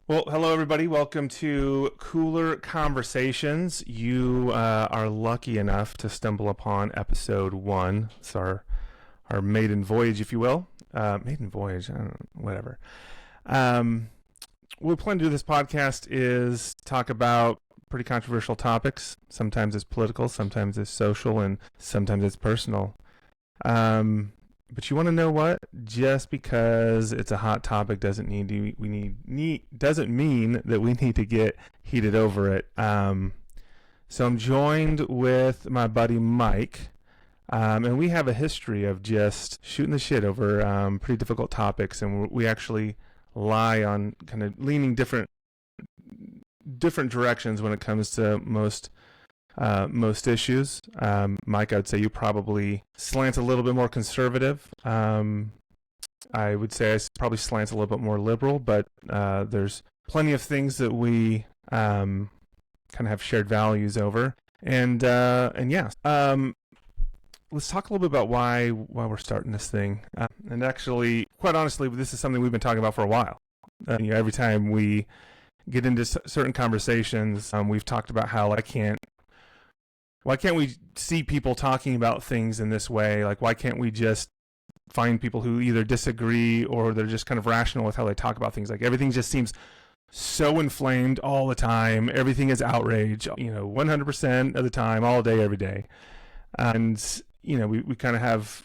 Well, hello everybody. Welcome to Cooler Conversations. You are lucky enough to stumble upon episode 1. It's our maiden voyage, if you will. Maiden voyage, whatever. What we plan to do this podcast is talk about pretty controversial topics. Sometimes it's political, sometimes it's social, and sometimes it's personal. But you want to know what? Just because it's a hot topic doesn't doesn't mean that we need to get heated over it. So I'm joined with my buddy Mike, and we have a history of just shooting the shit over pretty difficult topics, and we actually lie on kind of leaning different directions when it comes to most issues. Mike, I'd say you probably slant a little bit more conservative. I would say I probably slant a little bit more liberal, but there's plenty of things that we kind of have shared values over. And yeah, let's talk a little bit about why we're starting this thing. And actually, quite honestly, this is something we've been talking about for a while. Every time we get into certain conversations, we've talked about how why can't we see people talking about things in this way? Like, why can't we just find people who either disagree or they're just kind of rational with how they talk about things? Like, everything just seems so inflamed all the time. Everything is outrage, 100% of the time, all day, every day. And, we kind of have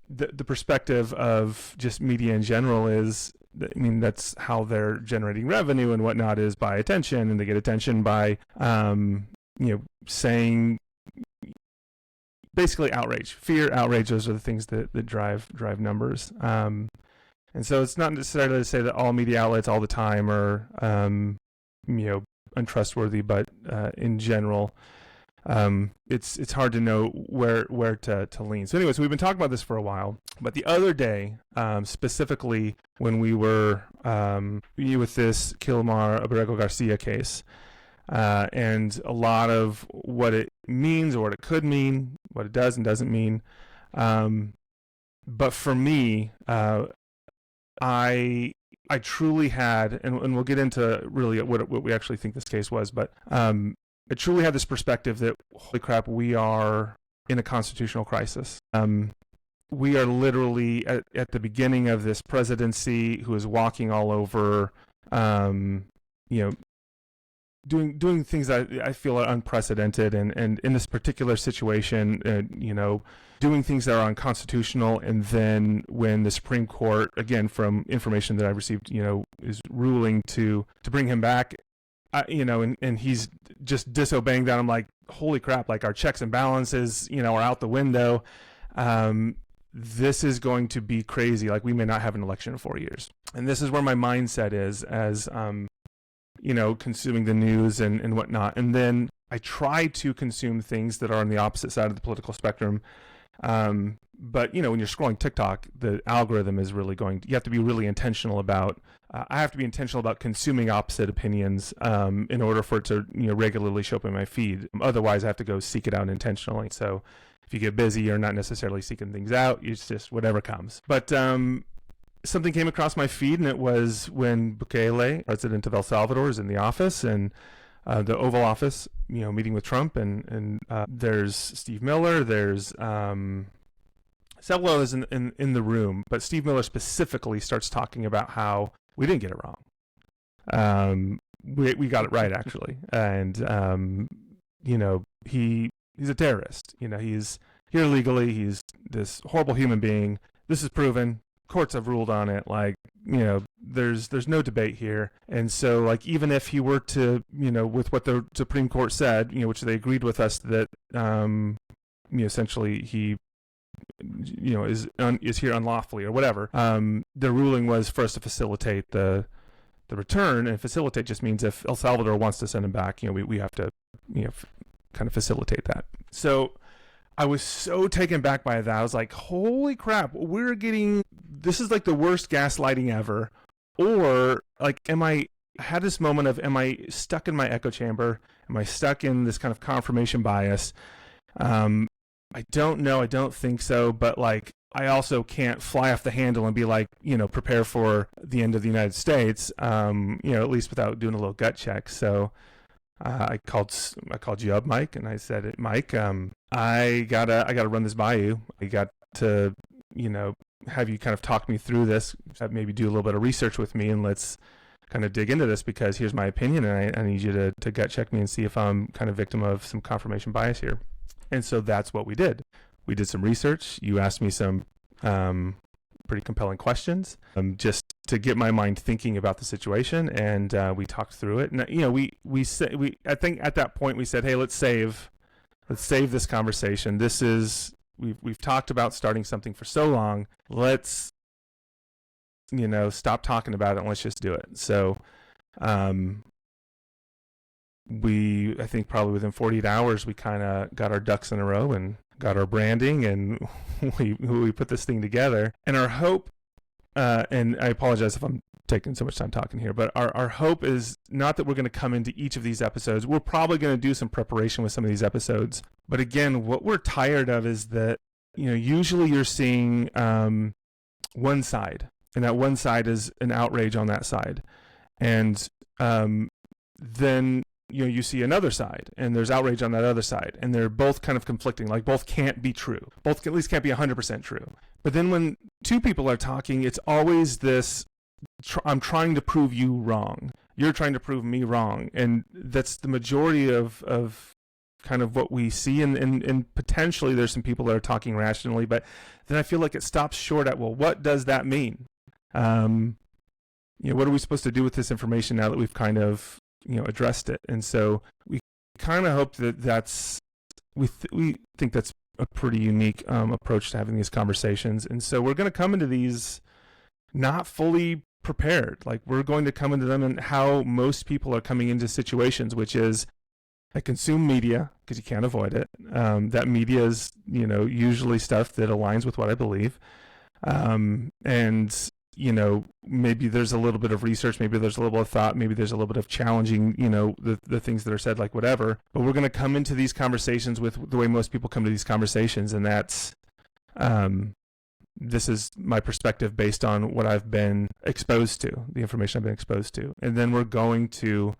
the perspective of just media in general is, that's how they're generating revenue and whatnot, is by attention, and they get attention by, saying basically outrage, fear, outrage. Those are the things that drive numbers. And so it's not necessarily to say that all media outlets all the time are, untrustworthy, but in general, it's hard to know where to lean. So anyways, we've been talking about this for a while, but the other day, specifically when we were with this Kilmar Abrego Garcia case, and a lot of what it means or what it could mean, what it does and doesn't mean. But for me, I truly had, and we'll get into really what we actually think this case was, but I truly had this perspective that, holy crap, we are in a constitutional crisis. We are literally at the beginning of this presidency who is walking all over, doing things that I feel are unprecedented, and in this particular situation, doing things that are unconstitutional. And then when the Supreme Court, again, from information that I've received, is ruling to bring him back, and he's just disobeying that. I'm like, holy crap, like our checks and balances, are out the window. This is going to be crazy. Like, we may not have an election in 4 years. And this is where my mindset is as, consuming the news and whatnot. And then I try to consume things that are on the opposite side of the political spectrum. But, when you're scrolling TikTok, the algorithm is really you have to be really intentional about, I have to be intentional about consuming opposite opinions in order for it to, regularly show up in my feed. Otherwise, I have to go seek it out intentionally. So if you get busy, you're not necessarily seeking things out. It's just whatever comes. But something came across my feed, and it was when Bukele, president of El Salvador, is in the office, and the Oval Office, meeting with Trump, and there's Steve Miller, there's several others in the room, but Steve Miller specifically starts talking about how we didn't get it wrong. We got it right, actually, and he's a terrorist. He's here illegally. He's this horrible human being. This is proven. Courts have ruled on it. Like, there's no debate here. And so, like, even if he were to, with what the Supreme Court said, which they agreed with us that, essentially he, is here unlawfully or whatever. The ruling was for us to facilitate the return, and facilitate just means if El Salvador wants to send him back, we have to, kind of facilitate that. So I was so taken back by that. I was like, holy crap, this is like the worst gaslighting ever. Or like, I had this moment of, am I stuck in my echo chamber? Am I stuck in this kind of confirmation bias? I don't know. I don't think so. But like, I also can't fly off the handle and be like, prepare for the end of the United States, at least without doing a little gut check. So I called you up, Mike, and I said, Mike, I gotta run this by you. I got to, have you kind of talk me through this, maybe do a little bit of research with me, and let's kind of dig into this, because here's my opinion, and I need you to gut check me and see if I'm kind of victim of some confirmation bias here. And so that's what we did. We did some research. You asked me some pretty compelling questions, just to get my mind thinking about the situation, and we talked through it. And I think at that point we said, hey, let's save this conversation. We've talked about starting something for so long. Let's stop talking about it and let's just do it. So I think probably within 48 hours we kind of got our ducks in a row and got our branding, and we put this thing together. And our hope, and I apologize if I'm taking so much time talking here, but our hope is not that we're going to come into each of these episodes. We're probably going to do some preparation with some of these episodes. But again, what we're tired of is that, usually you're seeing one side, and that one side is an outrage on that side. And then you see another side, and there's outrage on that other side, and they're both kind of conflicting. Like, both can't be true. Both at least can't be 100% true. But then when two people are talking, it's always this, I'm trying to prove you wrong. You're trying to prove me wrong. And that's the majority of kind of what we see. And potentially there's some people that are talking rationally, but then I feel like it stops short at, well, what does that mean? What are we supposed to do with this information now that we've kind of addressed it? And so we kind of hope we think that's a pretty unique approach to having these conversations. And so we're going to come into these not fully prepared. Like, we're going to come into them and how most people are coming into situations, which is, I consume media because you can't avoid it. That media is, usually stuff that aligns with what I believe. And maybe there's a little bit of research, maybe there's a little bit of thought, maybe there's a little bit of challenging, the things that are said, like whatever. But we're going to come into these conversations with the way most people come to these conversations, and that's, this is my perspective based on what I've been exposed to, the information I've been exposed to. And then we're going to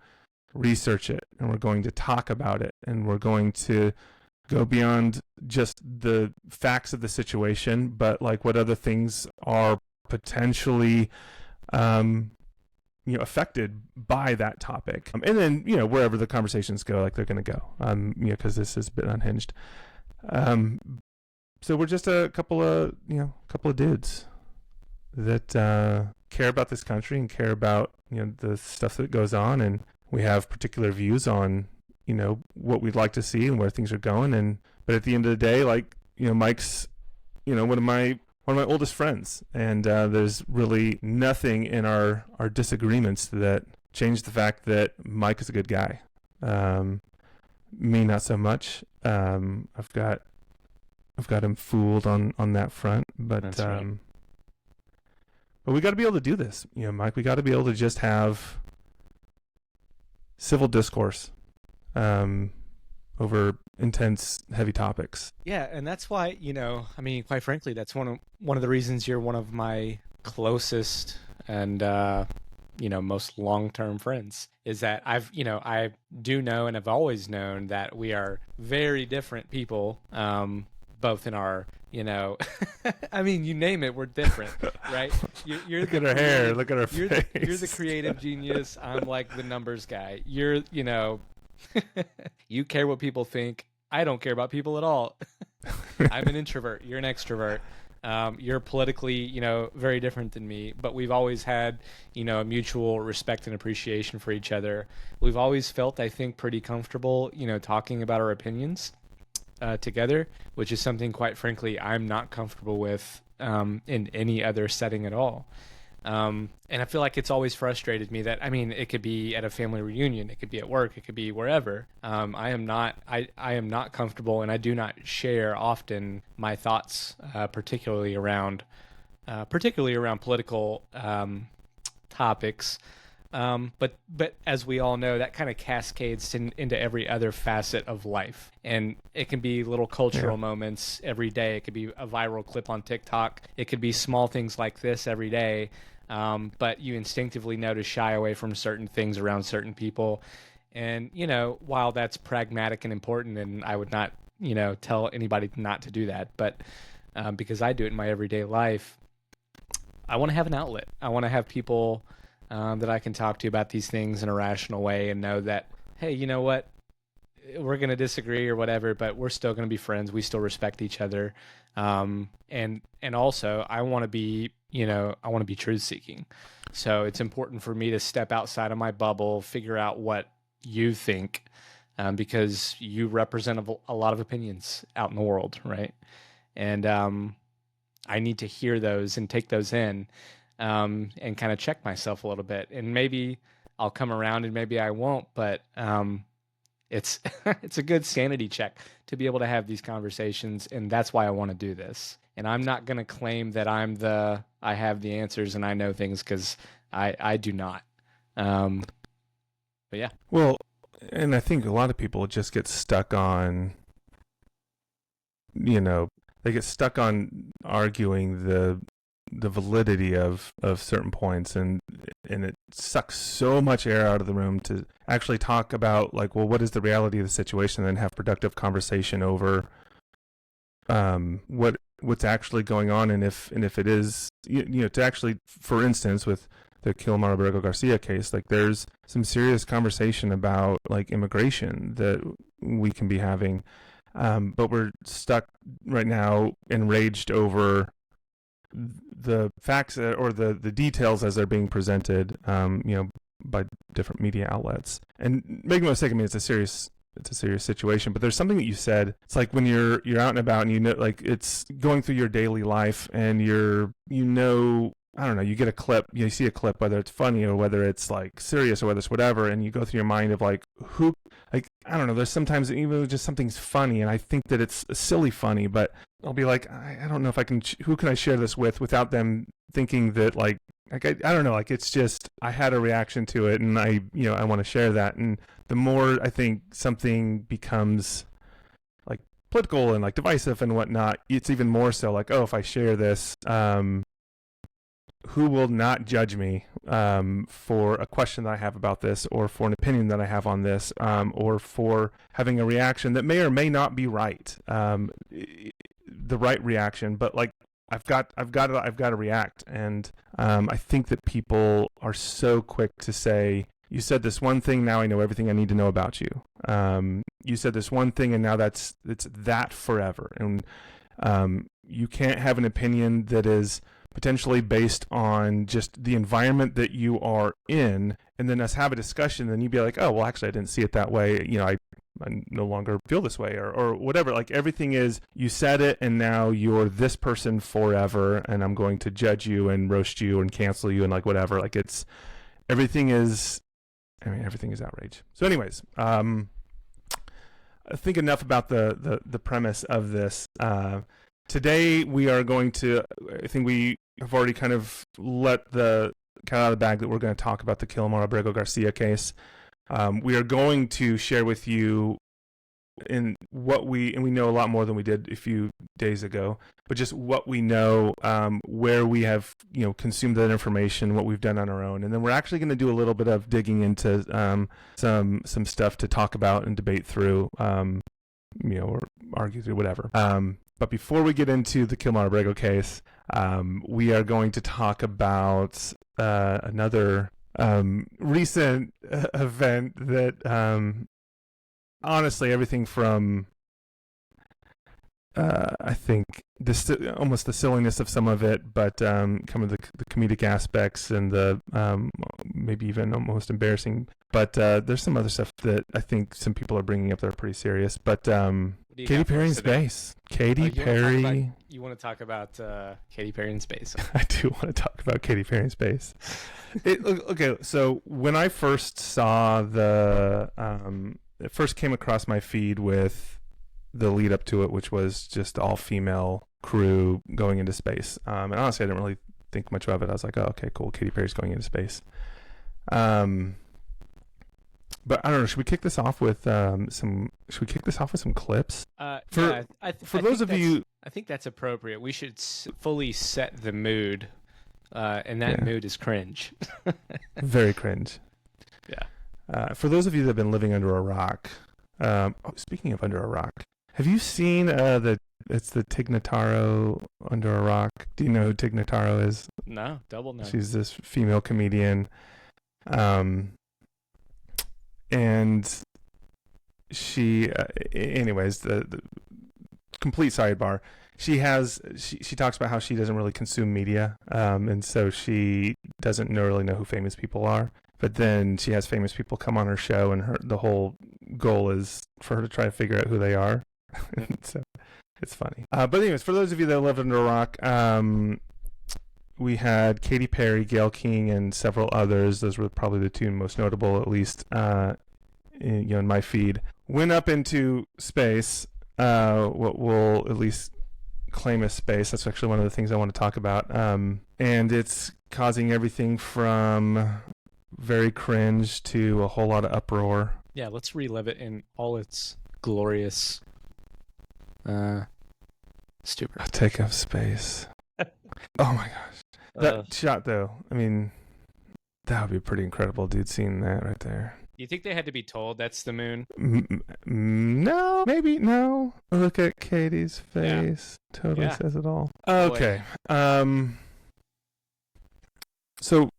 research it, and we're going to talk about it, and we're going to go beyond just the facts of the situation, but like what other things are potentially affected by that topic, and then wherever the conversations go, like they're going to go, because this is a bit unhinged. So we're just a couple of dudes that care about this country and care about the stuff that goes on, and we have particular views on what we'd like to see and where things are going. But at the end of the day, like Mike's one of my oldest friends, and there's really nothing in our disagreements that change the fact that Mike is a good guy. Me, not so much. I've got him fooled on that front, but That's right. But we got to be able to do this, Mike. We got to be able to just have civil discourse over intense, heavy topics. Yeah, and that's why, quite frankly, that's one of the reasons you're one of my closest and most long-term friends, is that I do know and have always known that we are very different people, both in our, I mean, you name it, we're different, right? You're look at our hair, look at our face. You're the creative genius. I'm like the numbers guy. You're, you care what people think. I don't care about people at all. I'm an introvert. You're an extrovert. You're politically, very different than me, but we've always had, a mutual respect and appreciation for each other. We've always felt, I think, pretty comfortable, talking about our opinions together, which is something, quite frankly, I'm not comfortable with in any other setting at all. And I feel like it's always frustrated me that, it could be at a family reunion, it could be at work, it could be wherever. I am not comfortable, and I do not share often my thoughts, particularly around political topics, But as we all know, that kind of cascades into every other facet of life, and it can be little cultural moments every day. It could be a viral clip on TikTok. It could be small things like this every day. But you instinctively know to shy away from certain things around certain people. And, while that's pragmatic and important, and I would not, tell anybody not to do that, but because I do it in my everyday life, I want to have an outlet. I want to have people that I can talk to about these things in a rational way and know that, hey, you know what? We're going to disagree or whatever, but we're still going to be friends. We still respect each other. And also I want to be, I want to be truth seeking. So it's important for me to step outside of my bubble, figure out what you think, because you represent a lot of opinions out in the world. Right. And, I need to hear those and take those in, and kind of check myself a little bit. And maybe I'll come around and maybe I won't, but it's it's a good sanity check to be able to have these conversations, and that's why I want to do this. And I'm not going to claim that I have the answers and I know things, because I do not. But yeah. Well, and I think a lot of people just get stuck on, they get stuck on arguing the validity of certain points, and it sucks so much air out of the room to actually talk about, like, well, what is the reality of the situation, and then have productive conversation over what's actually going on, and if it is, to actually, for instance, with the Kilmar Abrego Garcia case, like, there's some serious conversation about, like, immigration that we can be having. But we're stuck right now, enraged over the facts or the details as they're being presented, by different media outlets. And make no mistake, I mean, it's a serious situation. But there's something that you said. It's like when you're out and about, and like, it's going through your daily life, and I don't know, you get a clip, you see a clip, whether it's funny or whether it's, like, serious or whether it's whatever, and you go through your mind of, like, who, like, I don't know, there's sometimes even just something's funny, and I think that it's silly funny, but I'll be like, I don't know if I can, who can I share this with without them thinking that, like I don't know, like, it's just, I had a reaction to it, and I want to share that. And the more I think something becomes, like, political and, like, divisive and whatnot, it's even more so like, oh, if I share this, who will not judge me for a question that I have about this, or for an opinion that I have on this, or for having a reaction that may or may not be right, the right reaction, but, like, I've got to react. And I think that people are so quick to say, you said this one thing, now I know everything I need to know about you. You said this one thing, and now it's that forever. And you can't have an opinion that is potentially based on just the environment that you are in, and then us have a discussion, then you'd be like, oh, well, actually, I didn't see it that way. I no longer feel this way, or whatever. Like, everything is, you said it, and now you're this person forever, and I'm going to judge you and roast you and cancel you and, like, whatever. Like, everything is outrage. So anyways, I think enough about the premise of this. Today we are going to, I think we have already kind of let the cat out of the bag that we're going to talk about the Kilmar Abrego Garcia case. We are going to share with you and we know a lot more than we did a few days ago, but just what we know, where we have, consumed that information, what we've done on our own. And then we're actually going to do a little bit of digging into some stuff to talk about and debate through, or argue through, whatever. But before we get into the Kilmar Abrego case, we are going to talk about another recent event that honestly, everything from I think almost the silliness of some of it, but kind of the comedic aspects and the maybe even almost embarrassing. But there's some other stuff that I think some people are bringing up that are pretty serious. But Katy Perry in space. Katy Perry. You want to talk about Katy Perry in space? I do want to talk about Katy Perry in space. Okay, so when I first saw it first came across my feed with the lead up to it, which was just all female crew going into space. And honestly, I didn't really think much of it. I was like, oh, okay, cool. Katy Perry's going into space. But I don't know. Should we kick this off with some? Should we kick this off with some clips? For those of you, I think that's appropriate. We should fully set the mood, and that mood is cringe. Very cringe. Yeah. For those of you that have been living under a rock, speaking of under a rock, have you seen it's the Tig Notaro Under a Rock? Do you know who Tig Notaro is? No, double no. She's this female comedian. And she, anyways, the complete sidebar. She talks about how she doesn't really consume media, and so she doesn't really know who famous people are. But then she has famous people come on her show, and the whole goal is for her to try to figure out who they are. So it's funny. But anyways, for those of you that live under a rock, we had Katy Perry, Gayle King, and several others. Those were probably the two most notable, at least in my feed. Went up into space, what we'll at least claim as space. That's actually one of the things I want to talk about. And it's causing everything from very cringe to a whole lot of uproar. Yeah, let's relive it in all its glorious stupor. A take of space. Oh my gosh. That shot, though, I mean, that would be pretty incredible, dude, seeing that right there. Do you think they had to be told that's the moon? No, maybe, no. Look at Katie's face. Yeah. Totally says it all. Okay. So.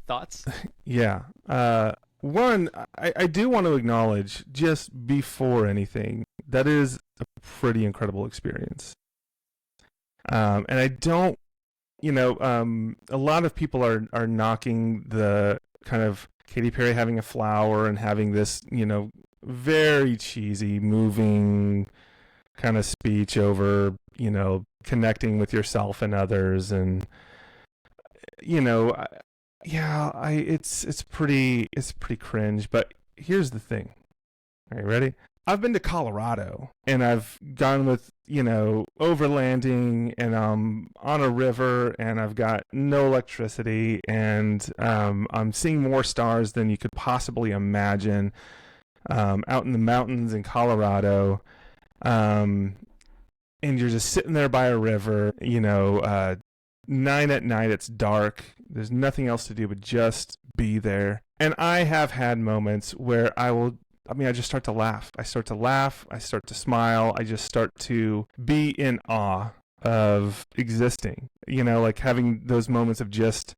Thoughts? Yeah. One, I do want to acknowledge, just before anything, that is a pretty incredible experience. And I don't, a lot of people are knocking the kind of Katy Perry having a flower and having this, very cheesy, moving kind of speech over, connecting with yourself and others. And, it's pretty cringe. But here's the thing. Are you ready? I've been to Colorado, and I've gone with, overlanding, and I'm on a river, and I've got no electricity, and I'm seeing more stars than you could possibly imagine out in the mountains in Colorado. And you're just sitting there by a river, 9 at night, it's dark. There's nothing else to do but just be there. And I have had moments where I just start to laugh. I start to smile. I just start to be in awe of existing, like having those moments of just,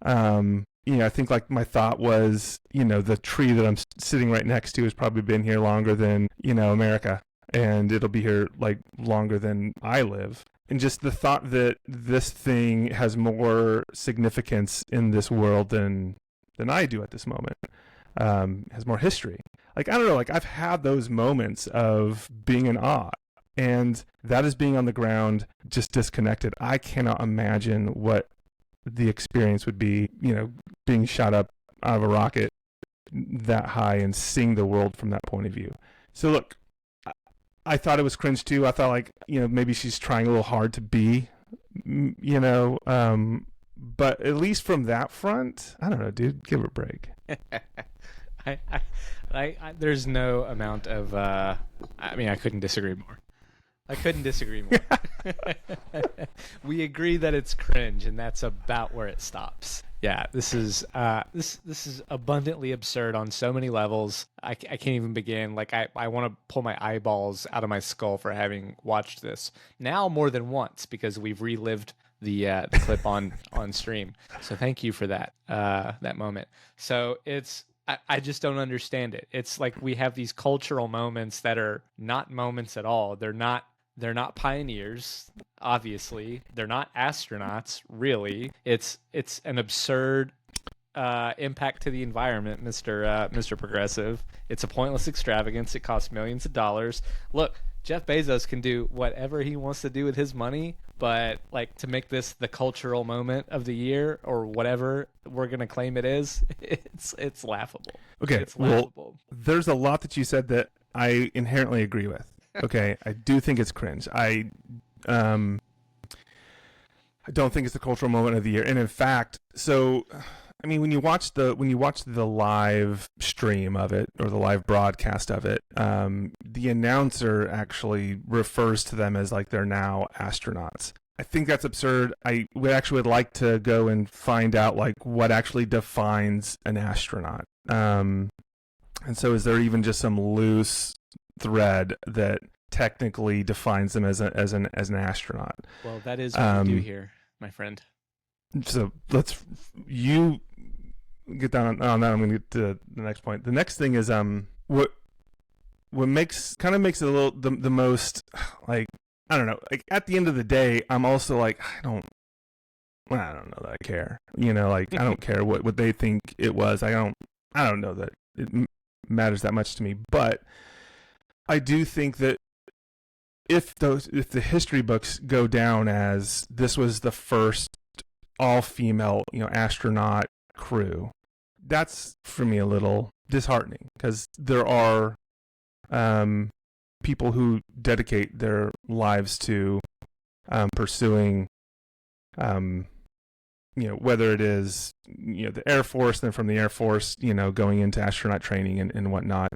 I think like my thought was, the tree that I'm sitting right next to has probably been here longer than, America, and it'll be here like longer than I live. And just the thought that this thing has more significance in this world than I do at this moment, has more history. Like, I don't know, like I've had those moments of being in awe, and that is being on the ground, just disconnected. I cannot imagine what the experience would be, being shot up out of a rocket that high and seeing the world from that point of view. So look, I thought it was cringe too. I thought like, maybe she's trying a little hard to be, but at least from that front, I don't know, dude, give her a break. I there's no amount of I couldn't disagree more. We agree that it's cringe, and that's about where it stops. Yeah, this is abundantly absurd on so many levels. I can't even begin. Like I want to pull my eyeballs out of my skull for having watched this now more than once, because we've relived the clip on stream. So thank you for that moment. So I just don't understand it. It's like we have these cultural moments that are not moments at all. They're not pioneers, obviously. They're not astronauts, really. It's an absurd impact to the environment, Mr. Progressive. It's a pointless extravagance. It costs millions of dollars. Look, Jeff Bezos can do whatever he wants to do with his money, but like to make this the cultural moment of the year or whatever we're going to claim it is, it's laughable. Okay, it's laughable. Well, there's a lot that you said that I inherently agree with. Okay, I do think it's cringe. I don't think it's the cultural moment of the year. And in fact, so I mean, when you watch the live stream of it or the live broadcast of it, the announcer actually refers to them as like they're now astronauts. I think that's absurd. I would like to go and find out like what actually defines an astronaut. And so, is there even just some loose thread that technically defines them as an astronaut? Well, that is what we do here, my friend. So you get down on that. I'm going to get to the next point. The next thing is what makes it a little the most like, I don't know, like at the end of the day, I'm also like I don't know that I care. You know, like I don't care what they think it was. I don't know that it matters that much to me. But I do think that if the history books go down as this was the first all-female, astronaut crew, that's for me a little disheartening, because there are people who dedicate their lives to pursuing, whether it is the Air Force, and then from the Air Force, going into astronaut training and whatnot.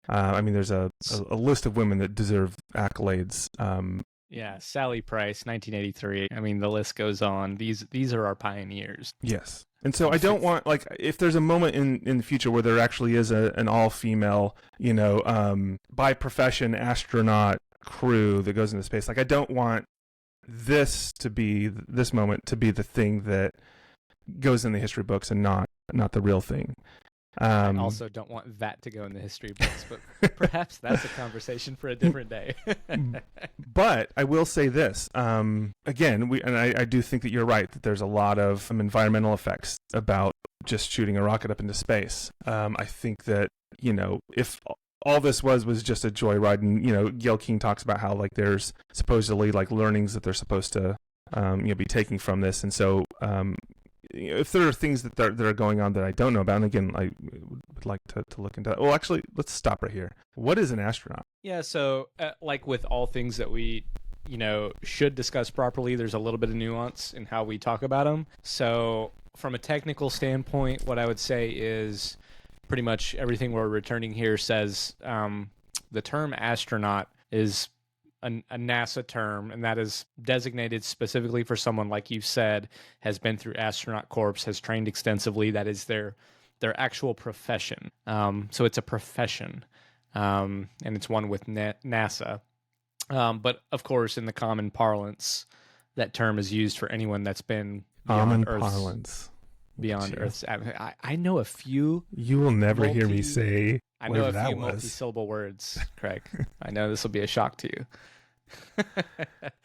I mean, there's a list of women that deserve accolades. Yeah, Sally Price, 1983. I mean, the list goes on. These are our pioneers. Yes. And so I don't want, like, if there's a moment in the future where there actually is an all-female, by profession astronaut crew that goes into space, like, I don't want this moment to be the thing that goes in the history books and not the real thing. I also don't want that to go in the history books, but perhaps that's a conversation for a different day. But I will say this, again, I do think that you're right, that there's a lot of environmental effects about just shooting a rocket up into space. I think that, if all this was just a joyride, and, Gail King talks about how, like, there's supposedly, like, learnings that they're supposed to, be taking from this. And so, if there are things that are going on that I don't know about, and again, I would like to look into that. Well, actually, let's stop right here. What is an astronaut? Yeah, so like with all things that we, should discuss properly, there's a little bit of nuance in how we talk about them. So from a technical standpoint, what I would say is pretty much everything we're returning here says the term astronaut is a NASA term, and that is designated specifically for someone, like you said, has been through astronaut corps, has trained extensively. That is their actual profession. So it's a profession, and it's one with NASA. But of course, in the common parlance, that term is used for anyone that's been beyond Earth's. Beyond Earth's. I know a few. You will never hear me say. I know a few multi-syllable words, Craig. I know this will be a shock to you.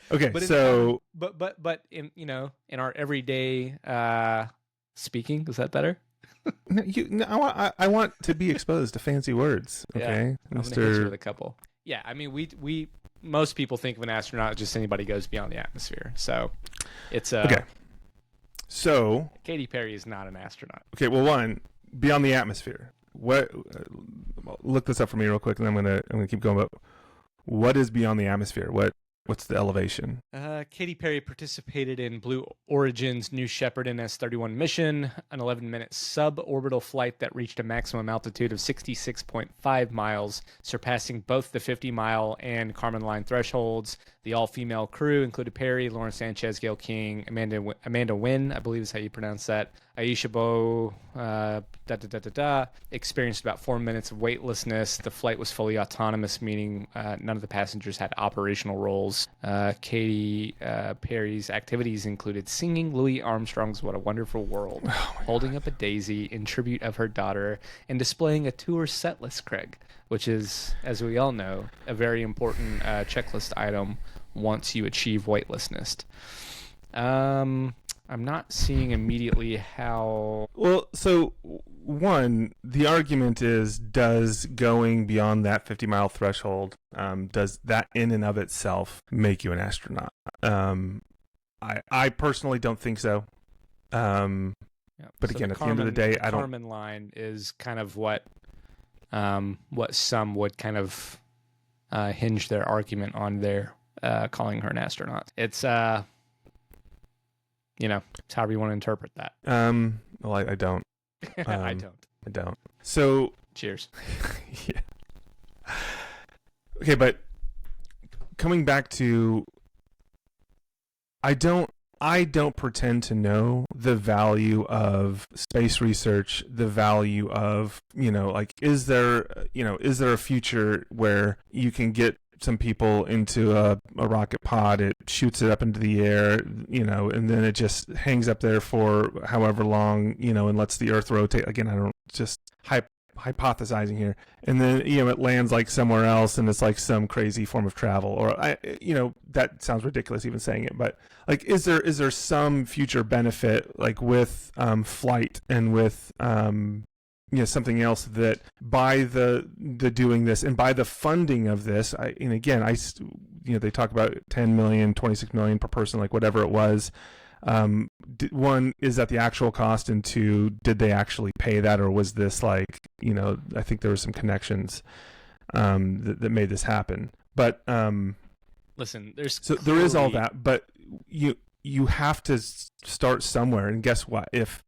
Okay, but so but in in our everyday speaking, is that better? I want to be exposed to fancy words. Okay, yeah, I'm gonna hit you with a couple. Yeah, I mean, we most people think of an astronaut as just anybody goes beyond the atmosphere. So it's okay. So Katy Perry is not an astronaut. Okay, well, one, beyond the atmosphere. What? Look this up for me real quick, and I'm gonna keep going. But what is beyond the atmosphere? What's the elevation? Katy Perry participated in Blue Origin's New Shepard NS-31 mission, an 11-minute suborbital flight that reached a maximum altitude of 66.5 miles, surpassing both the 50-mile and Kármán line thresholds. The all-female crew included Perry, Lauren Sanchez, Gail King, Amanda Nguyen, I believe is how you pronounce that, Aisha Bo, experienced about 4 minutes of weightlessness. The flight was fully autonomous, meaning none of the passengers had operational roles. Katy Perry's activities included singing Louis Armstrong's "What a Wonderful World," holding up a daisy in tribute of her daughter, and displaying a tour set list, Craig, which is, as we all know, a very important checklist item once you achieve weightlessness. I'm not seeing immediately how... Well, so, one, the argument is, does going beyond that 50-mile threshold, does that in and of itself make you an astronaut? I personally don't think so. But so again, at the end of the day, I don't... The Kármán line is kind of what some would kind of hinge their argument on there, calling her an astronaut. It's... It's however you want to interpret that. Well, I don't. I don't. I don't. So Cheers. yeah. Okay, but coming back to, I don't pretend to know the value of space research, the value of, like, is there a future where you can get some people into a rocket pod, it shoots it up into the air, and then it just hangs up there for however long, and lets the Earth rotate. Again, I don't, just hypothesizing here, and then it lands like somewhere else, and it's like some crazy form of travel, or that sounds ridiculous even saying it, but like, is there some future benefit, like with flight and with something else, that by the doing this and by the funding of this, they talk about 10 million, 26 million per person, like whatever it was. One, is that the actual cost, and two, did they actually pay that, or was this like, I think there were some connections that made this happen. But listen, there is all that, but you have to start somewhere, and guess what? If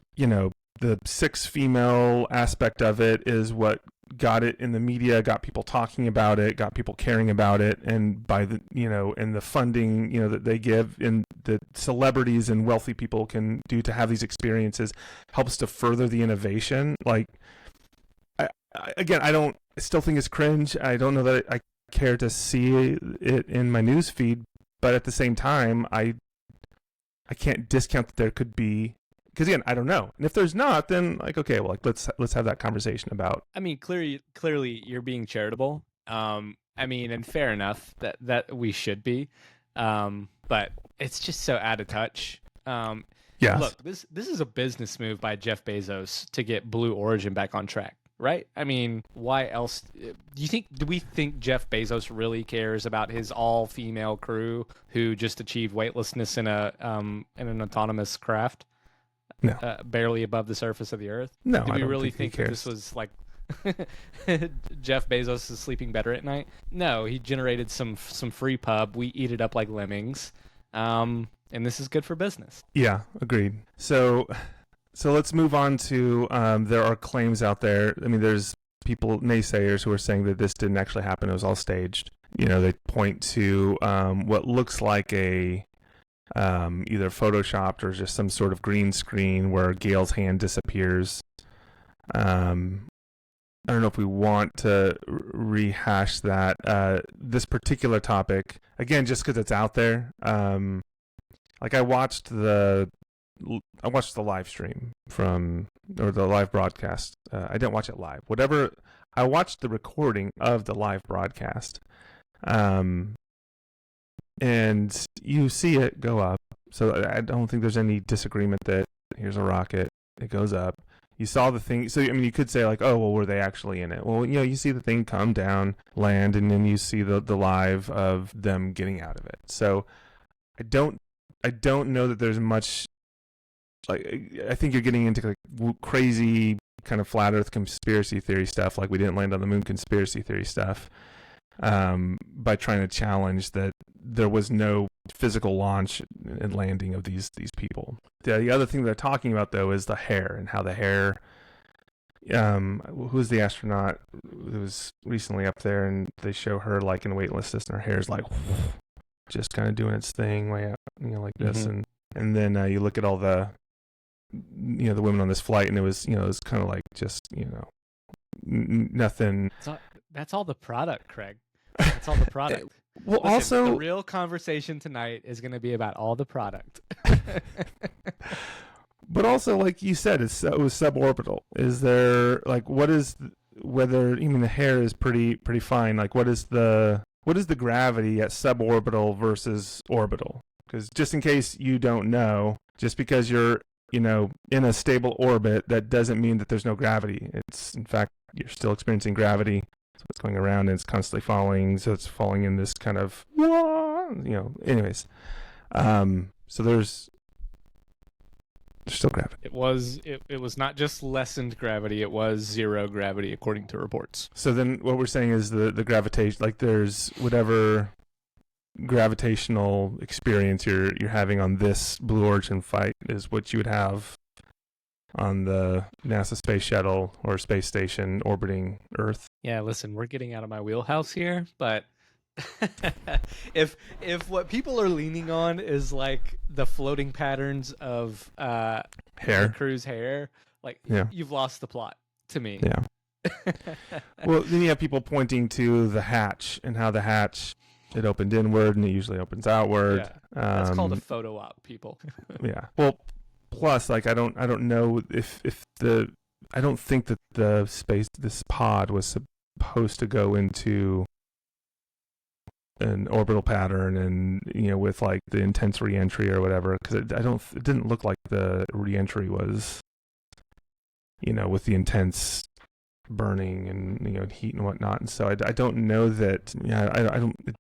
the 6 female aspect of it is what got it in the media, got people talking about it, got people caring about it, and by the and the funding that they give, and the celebrities and wealthy people can do to have these experiences, helps to further the innovation. Like, I still think it's cringe. I don't know that I care to see it in my news feed, but at the same time, I can't discount that there could be. Because again, I don't know, and if there's not, then like, okay, well, like, let's have that conversation about. I mean, clearly, you're being charitable. And fair enough that we should be, but it's just so out of touch. Yes. Look, this is a business move by Jeff Bezos to get Blue Origin back on track, right? I mean, why else? Do we think Jeff Bezos really cares about his all-female crew who just achieved weightlessness in an autonomous craft? No. Barely above the surface of the Earth? No, Do I we don't really think think that this was like Jeff Bezos is sleeping better at night? No, he generated some free pub. We eat it up like lemmings, and this is good for business. Yeah, agreed. So let's move on to there are claims out there. I mean, there's naysayers who are saying that this didn't actually happen. It was all staged. They point to what looks like a either photoshopped or just some sort of green screen where Gail's hand disappears. I don't know if we want to rehash that. This particular topic, again, just because it's out there. Like, I watched the live stream or the live broadcast. I didn't watch it live. I watched the recording of the live broadcast. And you see it go up. So I don't think there's any disagreement that here's a rocket, it goes up. You saw the thing. So, I mean, you could say like, oh, well, were they actually in it? Well, you see the thing come down, land, and then you see the live of them getting out of it. So I don't know that there's much, like, I think you're getting into like crazy kind of flat earth conspiracy theory stuff, like we didn't land on the moon conspiracy theory stuff. By trying to challenge that there was no physical launch and landing of these people. The other thing they're talking about, though, is the hair, and how the hair. Who's the astronaut who was recently up there, and they show her like in weightlessness, and her hair is like just kind of doing its thing way out, like this, and then you look at all the the women on this flight, and it was kind of like just nothing. That's all the product, Craig. That's all the product. Well, Listen, also, the real conversation tonight is going to be about all the product. But also, like you said, it was suborbital. Is there the hair is pretty fine. Like, what is the gravity at suborbital versus orbital? Because just in case you don't know, just because you're in a stable orbit, that doesn't mean that there's no gravity. It's, in fact, you're still experiencing gravity. So it's going around and it's constantly falling. So it's falling in this kind of, anyways. So there's still gravity. It was not just lessened gravity, it was zero gravity, according to reports. So then what we're saying is the gravitation, like there's whatever gravitational experience you're having on this Blue Origin flight is what you would have on the NASA space shuttle or space station orbiting Earth. Yeah, listen, we're getting out of my wheelhouse here, but if what people are leaning on is like the floating patterns of the crew's hair, like you've lost the plot to me. Yeah. Well, then you have people pointing to the hatch and how the hatch, it opened inward and it usually opens outward. Yeah. That's called a photo op, people. Yeah. Well, plus, like I don't know if I don't think that this pod was supposed to go into an orbital pattern and with like the intense reentry or whatever, because it didn't look like the reentry was with the intense burning and heat and whatnot, and so I don't know that. I don't. It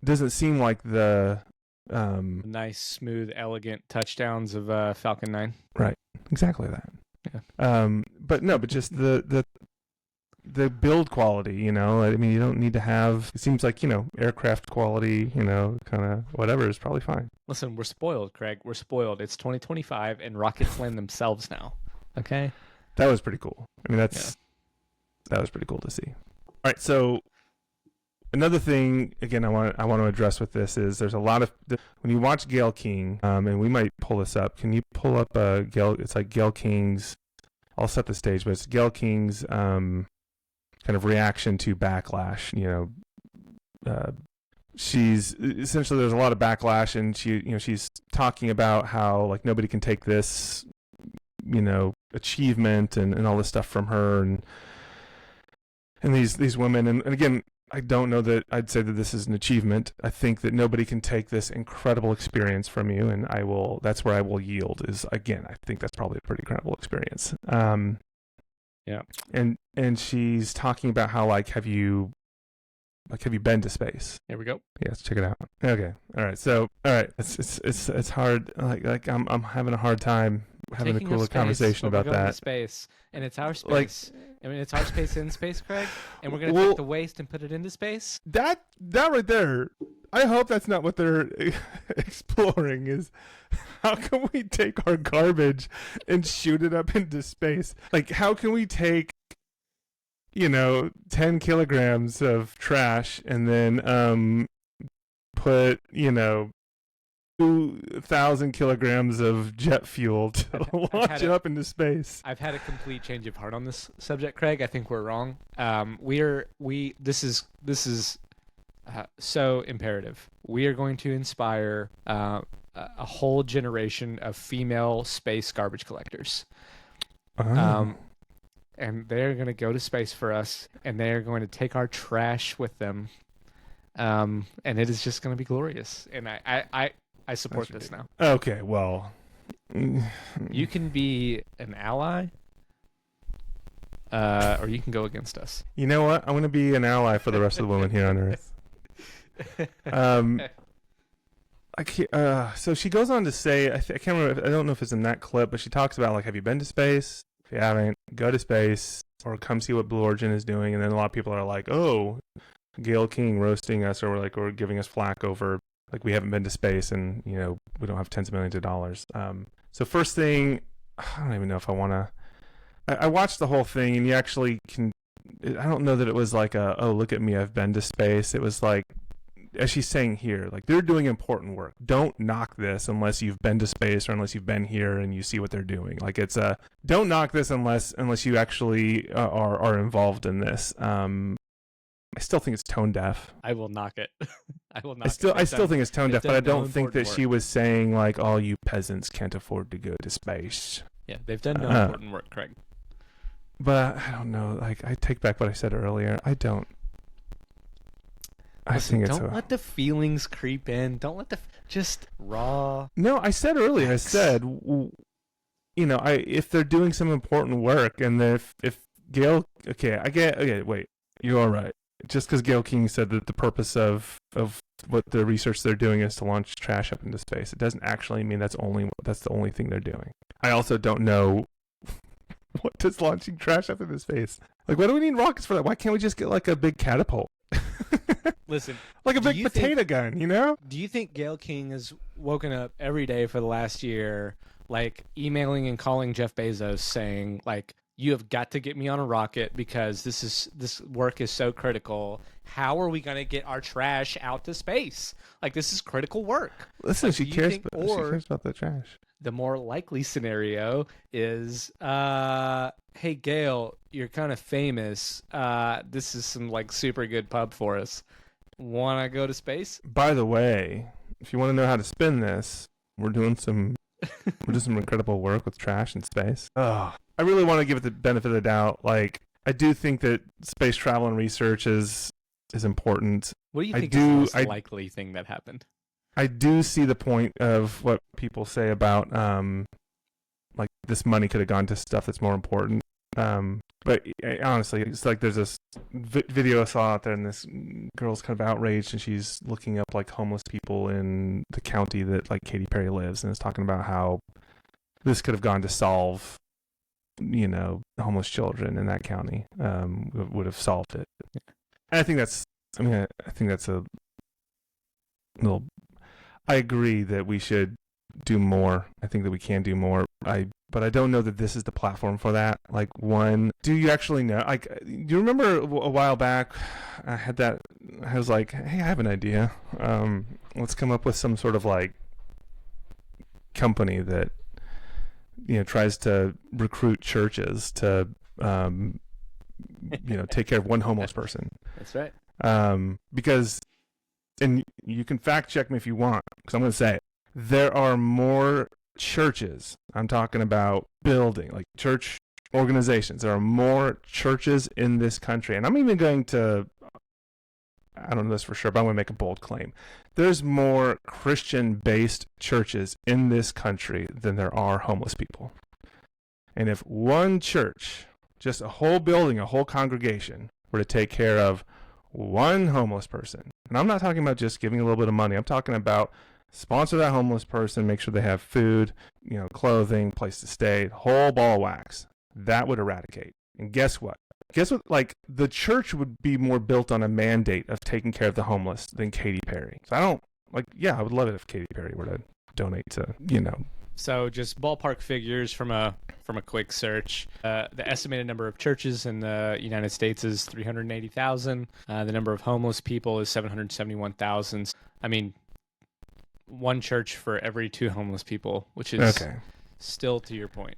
doesn't seem like the nice, smooth, elegant touchdowns of Falcon 9. Right, exactly that. Yeah. But just the build quality. I mean, you don't need to have. It seems like aircraft quality. Kind of whatever is probably fine. Listen, we're spoiled, Craig. We're spoiled. It's 2025, and rockets land themselves now. Okay. That was pretty cool. I mean, that was pretty cool to see. All right, so another thing, again, I want to address with this is there's a lot of when you watch Gayle King, and we might pull this up. Can you pull up Gayle? It's like Gayle King's. I'll set the stage, but it's Gayle King's kind of reaction to backlash. She's essentially there's a lot of backlash, and she's talking about how like nobody can take this achievement and all this stuff from her and these women and again, I don't know that I'd say that this is an achievement. I think that nobody can take this incredible experience from you, and that's where I will yield is, again, I think that's probably a pretty incredible experience. Yeah. And she's talking about how have you been to space? Here we go. Yeah, let's check it out. Okay. All right. So, it's hard. Like I'm having a hard time having Taking a cooler conversation about that. Space, and it's our space. I mean, it's our space in space, Craig, and we're gonna take the waste and put it into space. That right there. I hope that's not what they're exploring. Is how can we take our garbage and shoot it up into space? Like, how can we take 10 kilograms of trash and then put 2,000 kilograms of jet fuel to launch it up into space? I've had a complete change of heart on this subject, Craig. I think we're wrong. This is so imperative. We are going to inspire a whole generation of female space garbage collectors. And they're going to go to space for us, and they're going to take our trash with them. And it is just going to be glorious. And I support this now. Okay, well. You can be an ally, or you can go against us. You know what? I'm going to be an ally for the rest of the women here on Earth. So she goes on to say, I can't remember, I don't know if it's in that clip, but she talks about, have you been to space? If you haven't, go to space or come see what Blue Origin is doing. And then a lot of people are like, oh, Gayle King roasting us, or or giving us flack over we haven't been to space and we don't have tens of millions of dollars. So first thing, I don't even know if I want to. I watched the whole thing, and you actually can. I don't know that it was like oh, look at me, I've been to space. It was like, as she's saying here, they're doing important work. Don't knock this unless you've been to space or unless you've been here and you see what they're doing. It's don't knock this unless you actually are involved in this. I still think it's tone deaf. I will knock it. I still think it's tone deaf, but I don't think that work. she was saying all you peasants can't afford to go to space. Yeah, they've done no important work, Craig. But I don't know. I take back what I said earlier. I don't. Listen, don't let the feelings creep in. Don't let just raw. No, I said earlier. I said, if they're doing some important work, and if Gayle, wait, you're all right. Just because Gayle King said that the purpose of what the research they're doing is to launch trash up into space, it doesn't actually mean that's the only thing they're doing. I also don't know what does launching trash up into space. Why do we need rockets for that? Why can't we just get a big catapult? Listen, like a do big you potato think gun, you know? do you think Gayle King has woken up every day for the last year, like emailing and calling Jeff Bezos saying, like, you have got to get me on a rocket because this work is so critical. How are we going to get our trash out to space? Like, this is critical work. Listen, Like, she do you cares. think, She or cares about the trash. the more likely scenario is, hey Gail, you're kind of famous. This is some like super good pub for us. Want to go to space? By the way, if you want to know how to spin this, we're doing some incredible work with trash in space. Oh, I really want to give it the benefit of the doubt. Like, I do think that space travel and research is important. What do you I think is the most likely thing that happened? I do see the point of what people say about like this money could have gone to stuff that's more important. But honestly, it's like there's this video I saw out there, and this girl's kind of outraged, and she's looking up like homeless people in the county that like Katy Perry lives, and is talking about how this could have gone to solve, you know, homeless children in that county. Would have solved it. And I think that's. I mean, I think that's a little. I agree that we should do more. I think that we can do more. But I don't know that this is the platform for that. Like, one, do you actually know? Like, do you remember a while back? I was like, hey, I have an idea. Let's come up with some sort of like company that, you know, tries to recruit churches to, you know, take care of one homeless person. That's right. Because, and you can fact check me if you want, because I'm going to say it. There are more churches. I'm talking about building, like church organizations. There are more churches in this country. And I'm even going to, I don't know this for sure, but I'm going to make a bold claim. There's more Christian-based churches in this country than there are homeless people. And if one church, just a whole building, a whole congregation, were to take care of one homeless person, and I'm not talking about just giving a little bit of money, I'm talking about sponsor that homeless person, make sure they have food, you know, clothing, place to stay, whole ball of wax. That would eradicate. And guess what? Like, the church would be more built on a mandate of taking care of the homeless than Katy Perry. So I would love it if Katy Perry were to donate to, you know. So just ballpark figures from a quick search. The estimated number of churches in the United States is 380,000. The number of homeless people is 771,000. I mean, one church for every 2 homeless people, which is still, to your point.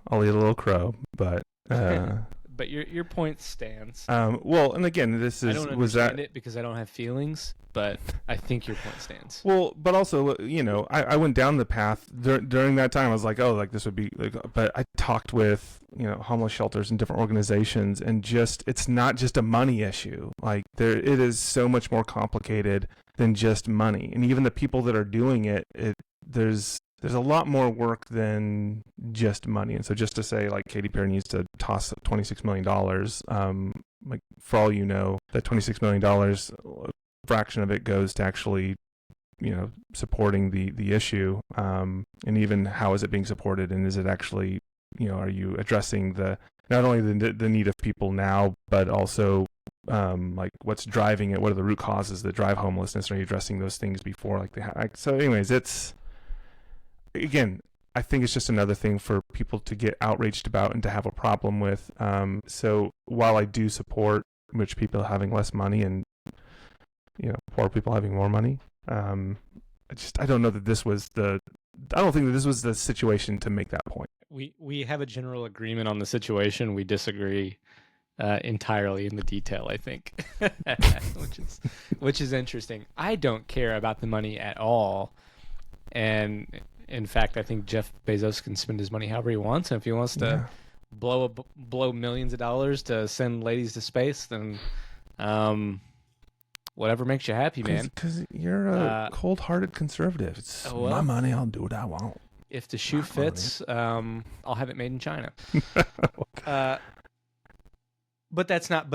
I'll eat a little crow, but but your point stands. Well, and again, I don't understand it because I don't have feelings, but I think your point stands. Well, but also, you know, I went down the path during that time. I was like, oh, like this would be like, but I talked with, you know, homeless shelters and different organizations, and it's not just a money issue. Like, it is so much more complicated than just money. And even the people that are doing it, there's a lot more work than just money. And so just to say, like, Katy Perry needs to toss $26 million, like, for all you know, that $26 million, a fraction of it goes to actually, you know, supporting the issue. And even how is it being supported, and is it actually, you know, are you addressing not only the need of people now, but also like what's driving it? What are the root causes that drive homelessness? Are you addressing those things before, like, so anyways, again, I think it's just another thing for people to get outraged about and to have a problem with. So while I do support rich people having less money and, you know, poor people having more money, I don't know that this was I don't think that this was the situation to make that point. We have a general agreement on the situation. We disagree entirely in the detail, I think, which is interesting. I don't care about the money at all, and in fact, I think Jeff Bezos can spend his money however he wants, and if he wants to blow millions of dollars to send ladies to space, then whatever makes you happy, man. Because you're a cold-hearted conservative. It's my money. I'll do what I want. If the shoe fits, I'll have it made in China. But that's not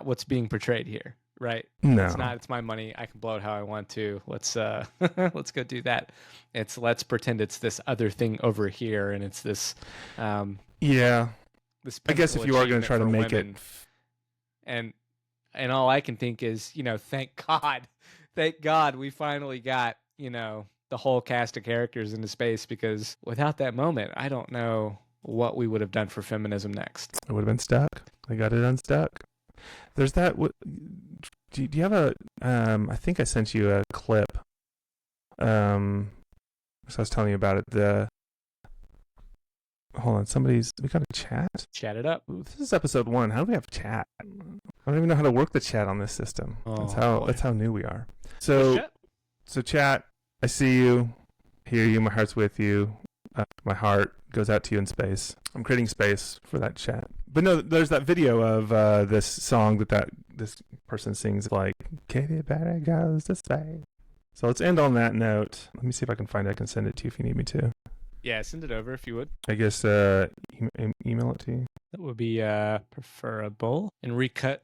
what's being portrayed here, right? No, it's not. It's my money. I can blow it how I want to. Let's let's go do that. Let's pretend it's this other thing over here, and it's this. Yeah. This. I guess if you are going to try to make women. it, and And all I can think is, thank God we finally got, the whole cast of characters into space, because without that moment, I don't know what we would have done for feminism next. It would have been stuck. They got it unstuck. There's that. Do you have a? I think I sent you a clip. So I was telling you about it. Hold on, we got a chat? Chat it up. This is episode 1. How do we have chat? I don't even know how to work the chat on this system. That's how new we are. So chat, I see you, hear you, my heart's with you. My heart goes out to you in space. I'm creating space for that chat. But no, there's that video of this song that this person sings, like, Katy Perry goes to space. So let's end on that note. Let me see if I can find it. I can send it to you if you need me to. Yeah, send it over if you would. I guess email it to you. That would be preferable. And recut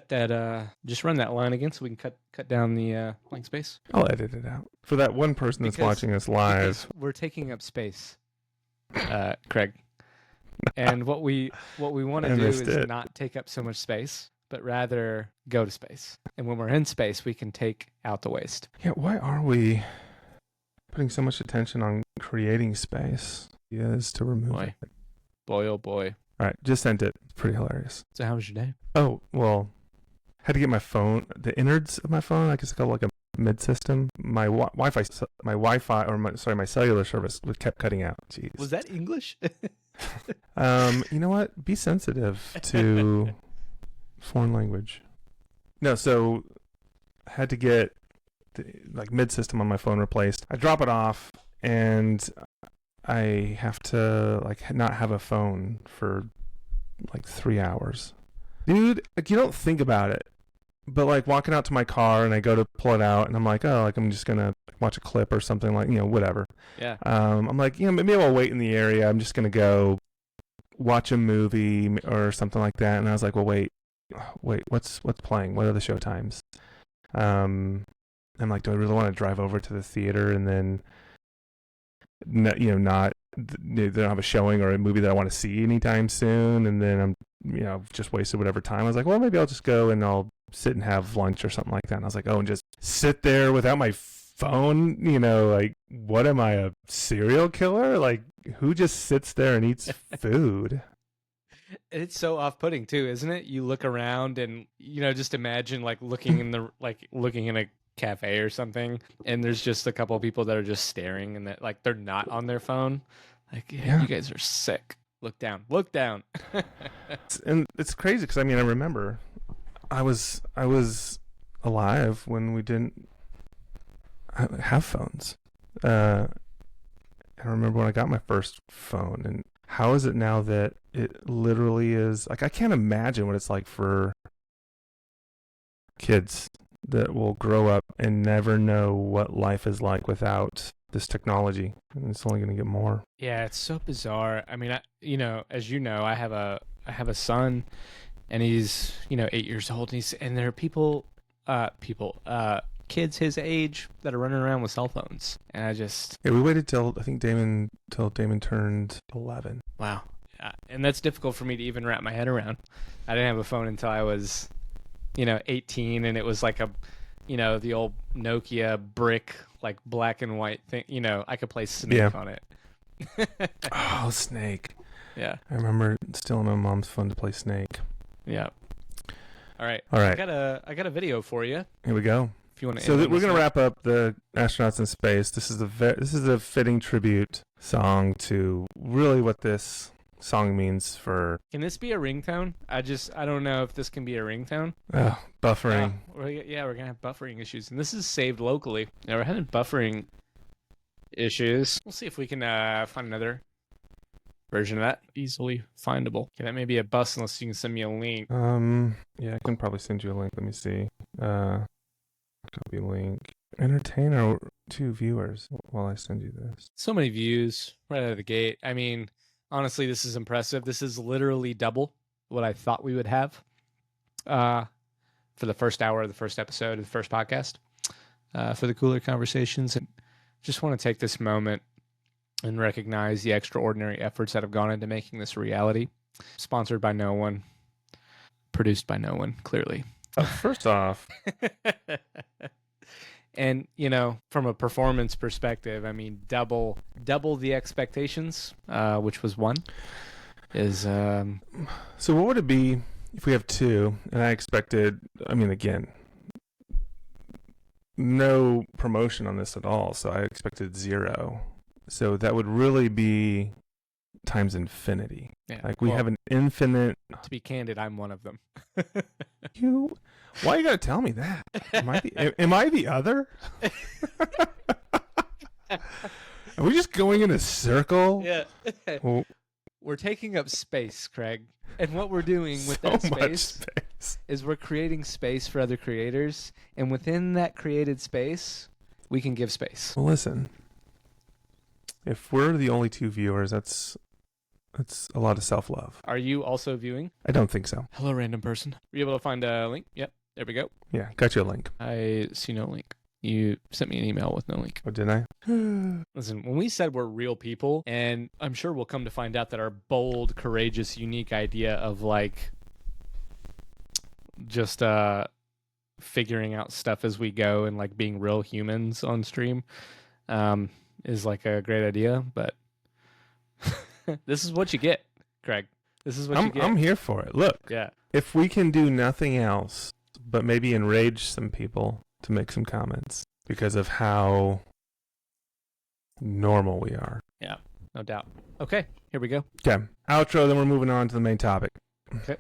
that. Just run that line again so we can cut down the blank space. I'll edit it out for that one person that's watching us live. Because we're taking up space, Craig. And what we want to do is not take up so much space, but rather go to space. And when we're in space, we can take out the waste. Yeah, why are we putting so much attention on creating space? Is to remove it. Boy, oh boy. All right, just sent it. It's pretty hilarious. So how was your day? Oh, well, had to get my phone, the innards of my phone, I guess it's called like a mid-system. My Wi-Fi, my cellular service kept cutting out. Jeez. Was that English? You know what? Be sensitive to foreign language. No, so I had to get the mid-system on my phone replaced. I drop it off, and I have to not have a phone for 3 hours. Dude, you don't think about it, but walking out to my car and I go to pull it out and I'm like, oh, I'm just gonna watch a clip or something, whatever. Yeah. I'm like, maybe I'll wait in the area. I'm just gonna go watch a movie or something like that. And I was like, well, wait, what's playing? What are the show times? I'm like, do I really want to drive over to the theater and then they don't have a showing or a movie that I want to see anytime soon, and then I'm just wasted whatever time. I was like, well, maybe I'll just go and I'll sit and have lunch or something like that. And I was like, oh, and just sit there without my phone, what am I, a serial killer? Who just sits there and eats food? It's so off-putting too, isn't it? You look around and just imagine looking in a cafe or something, and there's just a couple of people that are just staring, and that they're not on their phone. Yeah, you guys are sick. Look down. And it's crazy because I remember I was alive when we didn't have phones. I remember when I got my first phone, and how is it now that it literally is I can't imagine what it's like for kids that will grow up and never know what life is like without this technology, and it's only going to get more. Yeah, it's so bizarre. As you know, I have a son, and he's 8 years old, and there are kids his age that are running around with cell phones, and we waited till Damon turned 11. Wow. And that's difficult for me to even wrap my head around. I didn't have a phone until I was 18, and it was the old Nokia brick, black and white thing. I could play Snake on it. Oh, Snake. Yeah. I remember stealing my mom's phone to play Snake. Yeah. All right. I got a video for you. Here we go. If you want to. So we're going to wrap up the astronauts in space. This is a fitting tribute song to really what this song means for. Can this be a ringtone? I don't know if this can be a ringtone. Oh, buffering. We're gonna have buffering issues, and this is saved locally. Now we're having buffering issues. We'll see if we can find another version of that easily findable. Okay, that may be a bust unless you can send me a link. Yeah, I can probably send you a link. Let me see. Copy link. Entertain our 2 viewers while I send you this. So many views right out of the gate. Honestly, this is impressive. This is literally double what I thought we would have for the first hour of the first episode of the first podcast for the Cooler Conversations. And just want to take this moment and recognize the extraordinary efforts that have gone into making this a reality. Sponsored by no one, produced by no one, clearly. First off, And from a performance perspective, I mean, double the expectations, which was one, is so what would it be if we have two? And I expected, I mean, again, no promotion on this at all, so I expected 0. So that would really be times infinity. yeah. Like we Well, have an infinite. to be candid, I'm one of them. Why you gotta tell me that? Am I the other? Are we just going in a circle? Yeah. Well, We're taking up space, Craig. And what we're doing with so that much space is we're creating space for other creators. And within that created space, we can give space. Well, listen. If we're the only 2 viewers, that's a lot of self-love. Are you also viewing? I don't think so. Hello, random person. Were you able to find a link? Yep. There we go. Yeah, got you a link. I see no link. You sent me an email with no link. Oh, did I? Listen, when we said we're real people, and I'm sure we'll come to find out that our bold, courageous, unique idea of like just figuring out stuff as we go and like being real humans on stream is like a great idea, but this is what you get, Craig. This is what you get. I'm here for it. Look, Yeah. if we can do nothing else but maybe enrage some people to make some comments because of how normal we are. Yeah, no doubt. Okay, here we go. Okay, outro, then we're moving on to the main topic. Okay.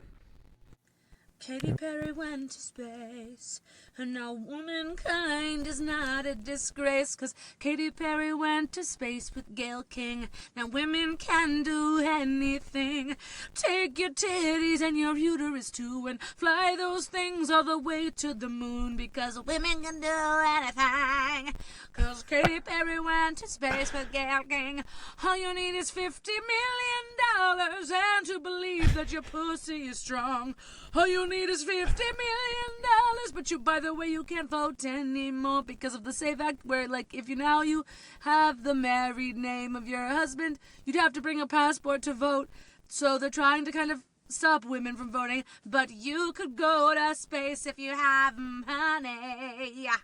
Katy Perry went to space, and now womankind is not a disgrace, 'cause Katy Perry went to space with Gail King. Now women can do anything. Take your titties and your uterus too, and fly those things all the way to the moon, because women can do anything. 'Cause Katy Perry went to space with Gail King. All you need is $50 million and to believe that your pussy is strong. All you need is $50 million, but by the way, you can't vote anymore because of the SAVE Act, where, like, if you have the married name of your husband, you'd have to bring a passport to vote. So they're trying to kind of stop women from voting, but you could go to space if you have money. Yeah.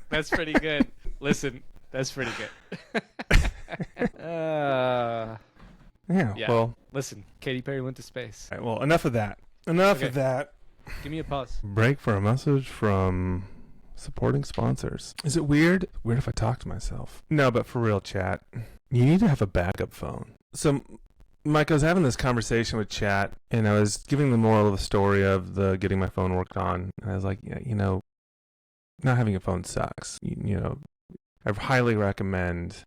That's pretty good. Listen, that's pretty good. Yeah, well, Listen, Katy Perry went to space. all right, well, enough of that. Enough Okay. of that. Give me a pause. Break for a message from supporting sponsors. Is it weird? Weird if I talk to myself. No, but for real, chat, you need to have a backup phone. So, Mike, I was having this conversation with chat, and I was giving the moral of the story of the getting my phone worked on. And I was like, yeah, not having a phone sucks. I highly recommend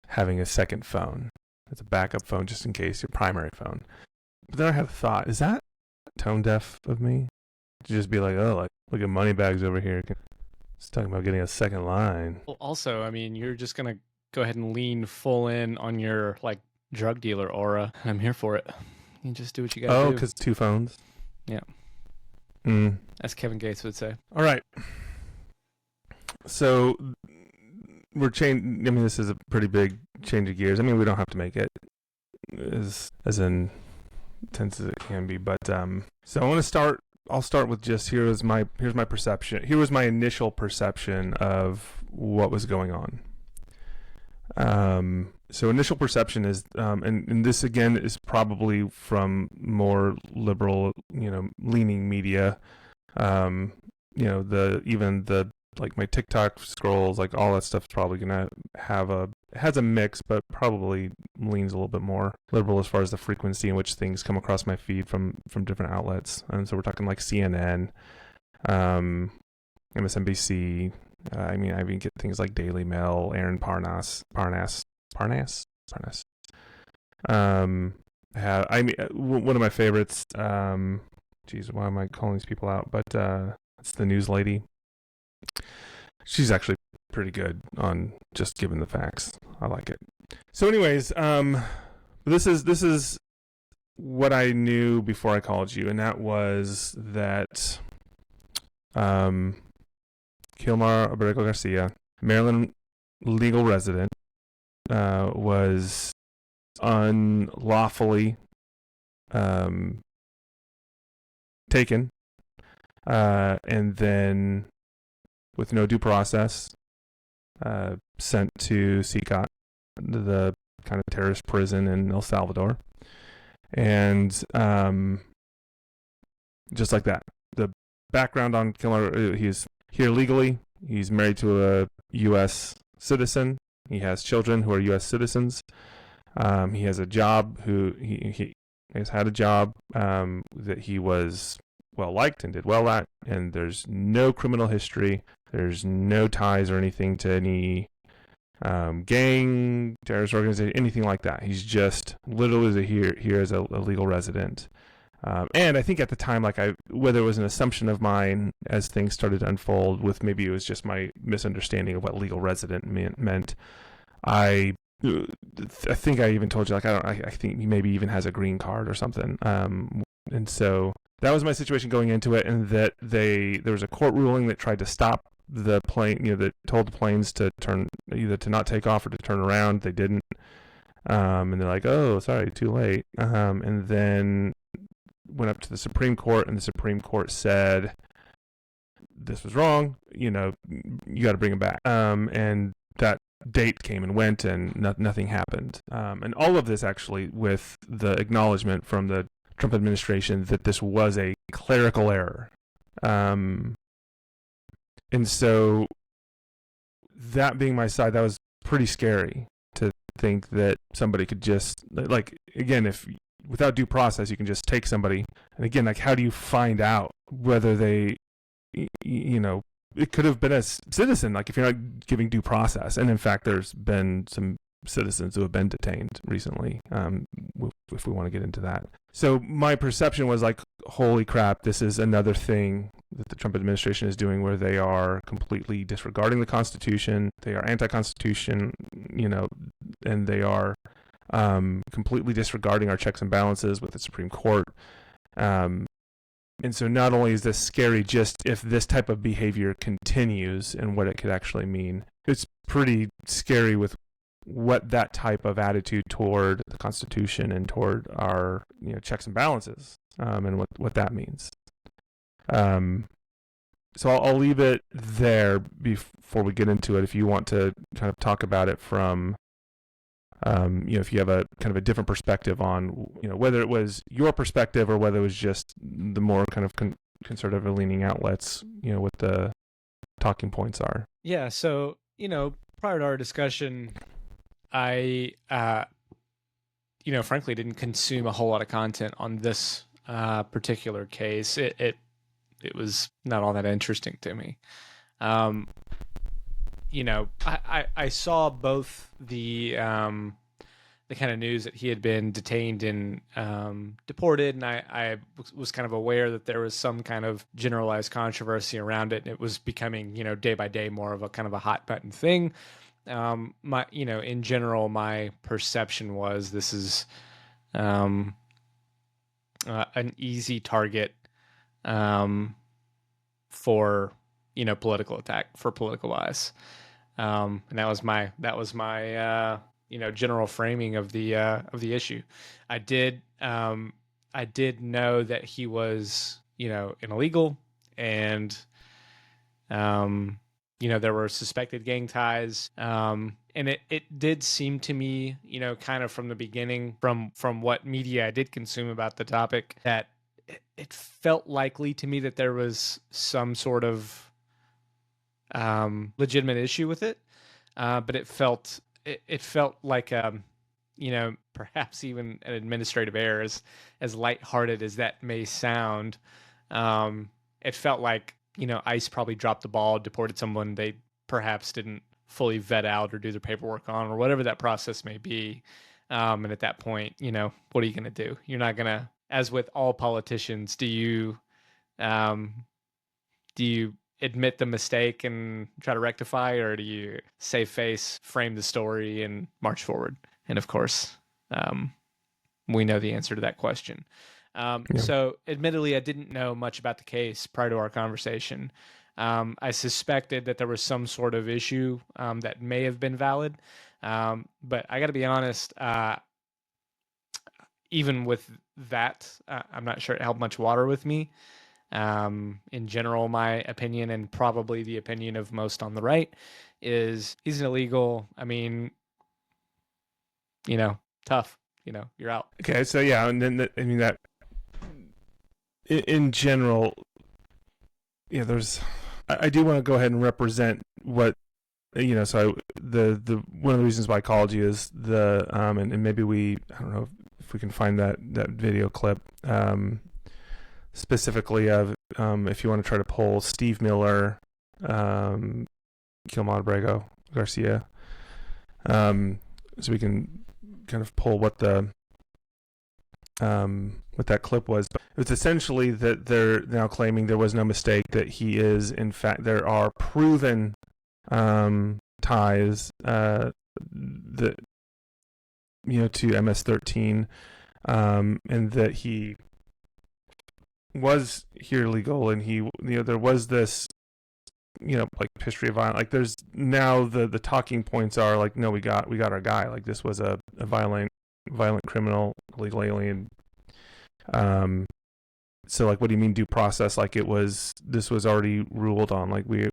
having a second phone. It's a backup phone just in case your primary phone. But then I had a thought, is that tone deaf of me? To just be like, oh, like, look at Moneybags over here. It's talking about getting a second line. Well, also, I mean, you're just going to go ahead and lean full in on your, like, drug dealer aura. I'm here for it. You just do what you got to do. Oh, because 2 phones? Yeah. As Kevin Gates would say. All right. So we're changing. I mean, this is a pretty big change of gears. I mean, we don't have to make it as intense as it can be, but so I want to start. I'll start with just here's my perception. Here was my initial perception of what was going on. So initial perception is, and this again is probably from more liberal, leaning media. Like my TikTok scrolls, like all that stuff's probably gonna has a mix, but probably leans a little bit more liberal as far as the frequency in which things come across my feed from different outlets. And so we're talking like CNN, MSNBC. I even get things like Daily Mail, Aaron Parnas. One of my favorites. Why am I calling these people out? But it's the news lady. She's actually pretty good on just giving the facts. I like it. So anyways, this is what I knew before I called you, and that was that Kilmar Abrego Garcia, Maryland legal resident, was unlawfully taken and then with no due process, sent to CICOT, the kind of terrorist prison in El Salvador. And just like that. The background on Kilmar, he's here legally. He's married to a U.S. citizen. He has children who are U.S. citizens. He has a job he has had a job that he was well liked and did well at, and there's no criminal history. There's no ties or anything to any gang, terrorist organization, anything like that. He's just literally here as a legal resident. And I think at the time, whether it was an assumption of mine as things started to unfold, with maybe it was just my misunderstanding of what legal resident meant. I think I even told you, I think he maybe even has a green card or something. And so that was my situation going into it, and that there was a court ruling that tried to stop the plane, that told the planes to either to not take off or to turn around. They didn't. And they're like, oh, sorry, too late. And then went up to the Supreme Court, and the Supreme Court said this was wrong. You got to bring him back. And that date came and went, and nothing happened. And all of this actually with the acknowledgement from the Trump administration that this was a clerical error. And so that being my side, that was pretty scary to think that somebody could just, again, if without due process, you can just take somebody. And again, how do you find out whether they, it could have been a citizen, if you're not giving due process. And in fact, there's been some citizens who have been detained recently, if we want to get into that. So my perception was holy crap, this is another thing that the Trump administration is doing where they are completely disregarding the Constitution. They are anti-Constitution, and they are completely disregarding our checks and balances with the Supreme Court. And so not only is this scary, just if this type of behavior continues and what it could actually mean, it's pretty scary with what that type of attitude toward the Constitution and toward our checks and balances, and what that means. So I'll leave it there before we get into it. If you want to kind of talk about it from, if you have a kind of a different perspective on, whether it was your perspective or whether it was just the more kind of conservative leaning outlets, what the talking points are. Yeah. So, prior to our discussion, I, frankly didn't consume a whole lot of content on this particular case. It was not all that interesting to me. I saw both the kind of news that he had been detained and deported, and I was kind of aware that there was some kind of generalized controversy around it, and it was becoming, day by day more of a kind of a hot button thing. In general, my perception was this is an easy target for political attack, for political bias, and that was my general framing of the issue. I did know that he was an illegal, and there were suspected gang ties, and it did seem to me, kind of from the beginning, from what media I did consume about the topic, that it felt likely to me that there was some sort of legitimate issue with it, but it felt like perhaps even an administrative error, as lighthearted as that may sound. It felt like ICE probably dropped the ball, deported someone they perhaps didn't fully vet out or do their paperwork on, or whatever that process may be. And at that point, what are you going to do? You're not going to, as with all politicians, do you admit the mistake and try to rectify, or do you save face, frame the story, and march forward? And of course, we know the answer to that question. So admittedly, I didn't know much about the case prior to our conversation. I suspected that there was some sort of issue that may have been valid. But I got to be honest, even with that, I'm not sure it held much water with me. In general, my opinion, and probably the opinion of most on the right, is he's an illegal. I mean, tough. You're out. Okay, so yeah, and then that in general, yeah, I do want to go ahead and represent what So the one of the reasons why I called you is and maybe I don't know if we can find that video clip specifically of if you want to try to pull Steve Miller, Kilmar Abrego Garcia, so we can kind of pull what that clip was. But it's essentially that they're now claiming there was no mistake, that he is, in fact, there are proven ties to MS-13, and that he was here legal, and he there was this like history of violence. Like there's now the talking points are like, no, we got our guy. Like this was a violent criminal, illegal alien. So like, what do you mean due process? Like this was already ruled on. Like we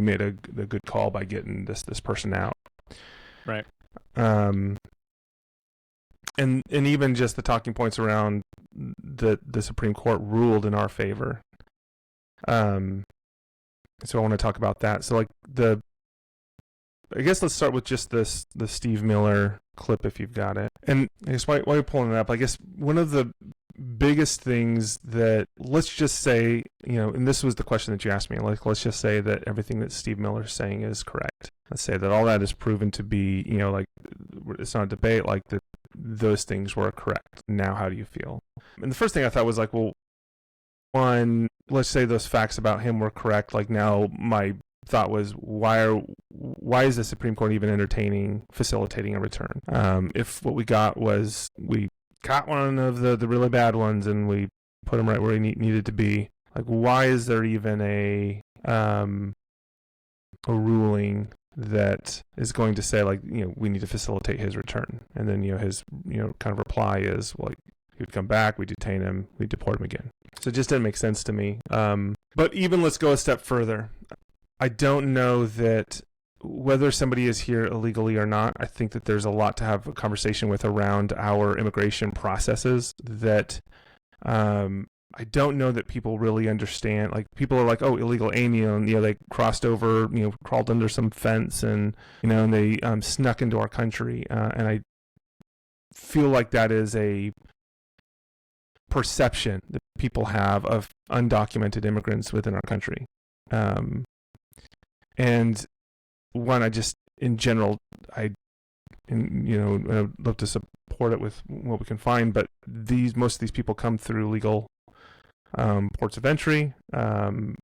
made a good call by getting this person out. Right. And even just the talking points around the Supreme Court ruled in our favor. So I want to talk about that. So like I guess let's start with just the Steve Miller clip, if you've got it. And I guess while you're pulling it up, I guess one of the biggest things that, let's just say, and this was the question that you asked me, like, let's just say that everything that Steve Miller is saying is correct. Let's say that all that is proven to be, like, it's not a debate, like those things were correct. Now, how do you feel? And the first thing I thought was like, well, one, let's say those facts about him were correct. Like now my thought was, why is the Supreme Court even facilitating a return? If what we got was we caught one of the really bad ones and we put him right where he needed to be, like why is there even a ruling that is going to say like, we need to facilitate his return? And then his kind of reply is, well, he would come back, we detain him, we deport him again. So it just didn't make sense to me. But even let's go a step further. I don't know that whether somebody is here illegally or not, I think that there's a lot to have a conversation with around our immigration processes that I don't know that people really understand. Like people are like, oh, illegal alien, they crossed over, crawled under some fence and, and they snuck into our country. And I feel like that is a perception that people have of undocumented immigrants within our country. And one, I just, in general, I'd love to support it with what we can find, but most of these people come through legal ports of entry, and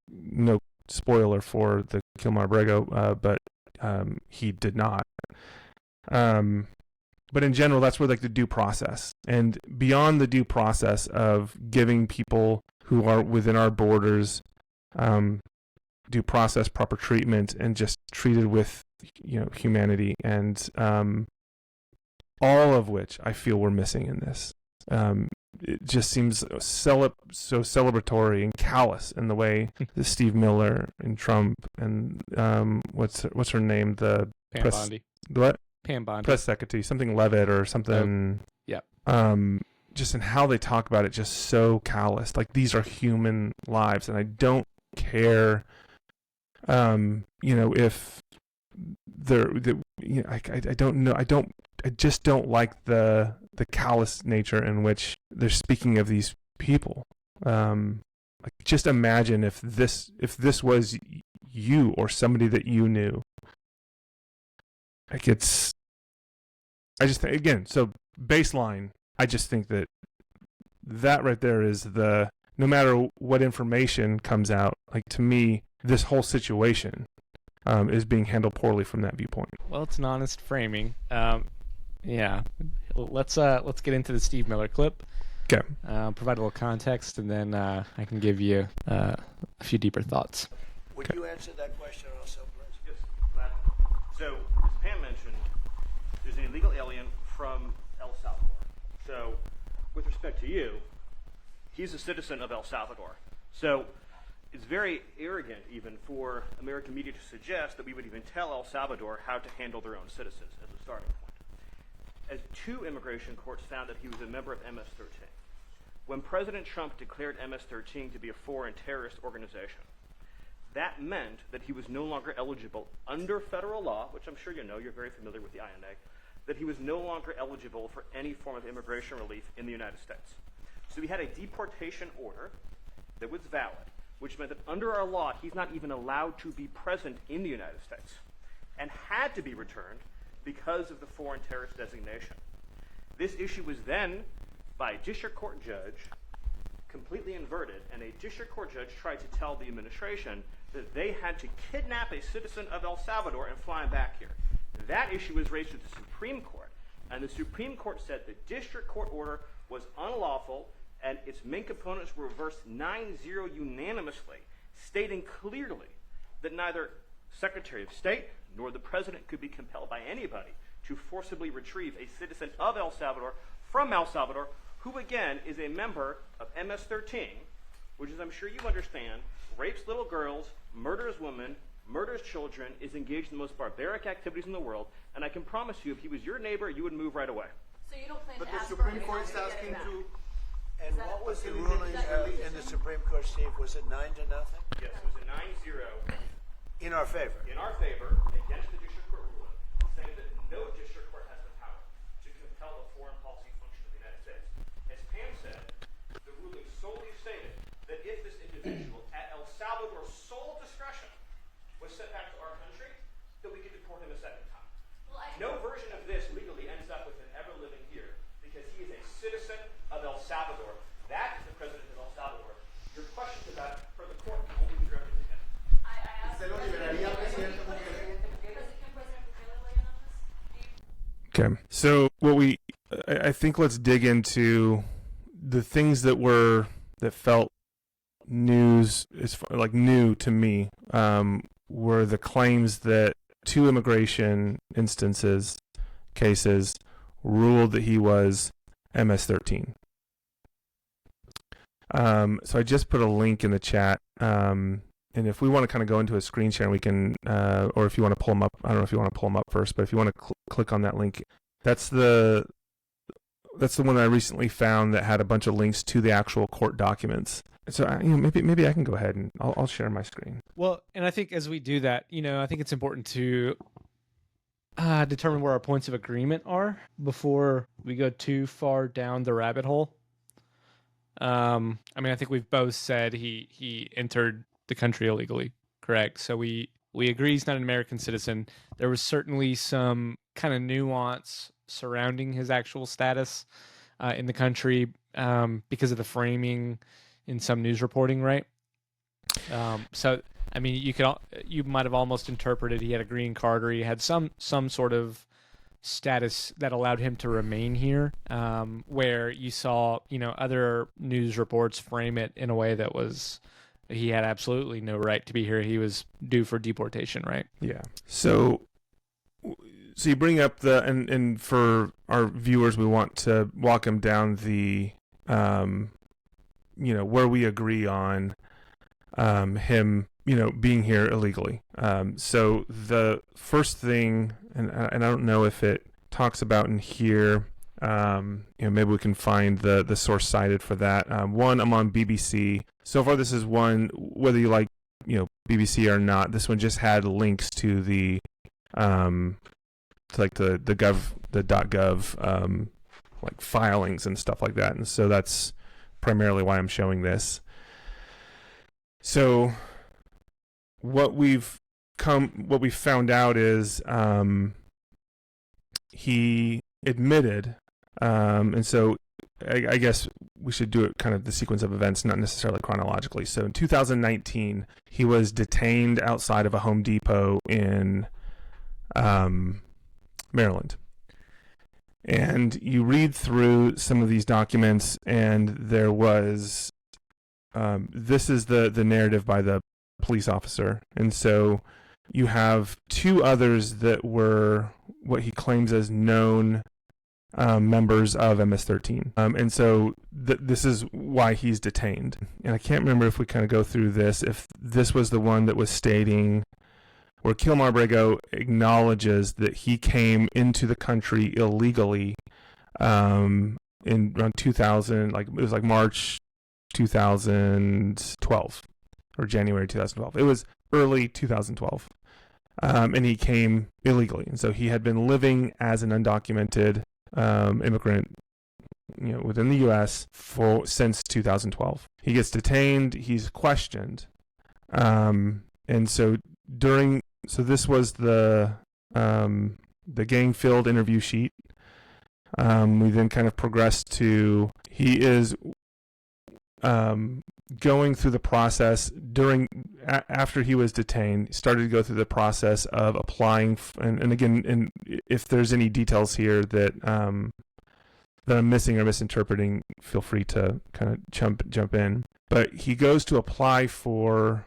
no spoiler for the Kilmar Abrego, but he did not. But in general, that's where like the due process, and beyond the due process of giving people who are within our borders due process, proper treatment, and just treated with humanity, and all of which I feel we're missing in this. It just seems so celebratory and callous in the way that Steve Miller and Trump and what's her name, the Pam press, Bondi. what? Pam Bondi. Press secretary, something Levitt or something. Yep. Just in how they talk about it, just so callous. Like these are human lives, and I don't care. If I don't know. I just don't like the callous nature in which they're speaking of these people. Like just imagine if this was you or somebody that you knew. Like I just think, again, so baseline, I just think that right there is no matter what information comes out, like to me, this whole situation is being handled poorly from that viewpoint. Well, it's an honest framing. Yeah. Let's get into the Steve Miller clip. Okay. Provide a little context, and then I can give you a few deeper thoughts. Would you answer that question also, please? Yes, glad. So, as Pam mentioned, there's an illegal alien from El Salvador. So, with respect to you, he's a citizen of El Salvador. So it's very arrogant even for American media to suggest that we would even tell El Salvador how to handle their own citizens as a starting point. As 2 immigration courts found that he was a member of MS-13. When President Trump declared MS-13 to be a foreign terrorist organization, that meant that he was no longer eligible under federal law, which I'm sure you know, you're very familiar with the INA, that he was no longer eligible for any form of immigration relief in the United States. So we had a deportation order that was valid, which meant that under our law, he's not even allowed to be present in the United States and had to be returned because of the foreign terrorist designation. This issue was then, by a district court judge, completely inverted, and a district court judge tried to tell the administration that they had to kidnap a citizen of El Salvador and fly him back here. That issue was raised to the Supreme Court, and the Supreme Court said the district court order was unlawful, and its main components were reversed 9-0 unanimously, stating clearly that neither Secretary of State nor the President could be compelled by anybody to forcibly retrieve a citizen of El Salvador from El Salvador, who again is a member of MS-13, which, as I'm sure you understand, rapes little girls, murders women, murders children, is engaged in the most barbaric activities in the world, and I can promise you, if he was your neighbor, you would move right away. So you don't plan But to the ask Supreme for Court is permission to asking get it to. back? And what was the ruling in the Supreme Court, Steve? Was it 9-0? Yes, it was a 9-0 In our favor. in our favor against the district court ruling, saying that no district court has the power to compel the foreign policy function of the United States. As Pam said, the ruling solely stated that if this individual, at El Salvador's sole discretion, was sent back to our country, that we could deport him a second time. No version of this legally ends up with him ever living here, because he is a citizen of El Salvador. That is the president of El Salvador. Your questions about it for the court can only be directed to him. ¿Se lo liberaría al presidente Bukele? Okay. So I think let's dig into the things that felt new to me, were the claims that 2 immigration cases ruled that he was MS-13. So I just put a link in the chat, and if we want to kind of go into a screen share, we can, or if you want to pull them up, I don't know if you want to pull them up first, but if you want to click on that link, that's the one I recently found that had a bunch of links to the actual court documents. So maybe I can go ahead and I'll share my screen. Well, and I think as we do that, I think it's important to determine where our points of agreement are before we go too far down the rabbit hole. I think we've both said he entered the country illegally, correct? So we agree he's not an American citizen. There was certainly some kind of nuance surrounding his actual status in the country because of the framing in some news reporting, right? So you might have almost interpreted he had a green card or he had some sort of status that allowed him to remain here, where you saw other news reports frame it in a way that was he had absolutely no right to be here. He was due for deportation, right? Yeah. So you bring up and for our viewers, we want to walk him down the where we agree on him being here illegally. So the first thing, and I don't know if it talks about in here, maybe we can find the source cited for that. One, I'm on BBC. So far, this is one, whether you like BBC or not, this one just had links to the .gov like filings and stuff like that, and so that's primarily why I'm showing this. So what we've found out is he admitted, and so I guess we should do it kind of the sequence of events, not necessarily chronologically. So in 2019, he was detained outside of a Home Depot in Maryland. And you read through some of these documents, and there was this is the narrative by the police officer. And so you have 2 others that were what he claims as known members of MS-13. And so this is why he's detained. And I can't remember if we kind of go through this, if this was the one that was stating where Kilmar Abrego acknowledges that he came into the country illegally in around 2000, like it was like March 2012 or January 2012. It was early 2012. And he came illegally. And so he had been living as an undocumented immigrant, within the U.S. since 2012. He gets detained. He's questioned. And so this was the gang-filled interview sheet. We then kind of progressed to he is going through the process after he was detained, started to go through the process of applying, and again, if there's any details here that I'm missing or misinterpreting, feel free to kind of jump in. But he goes to apply for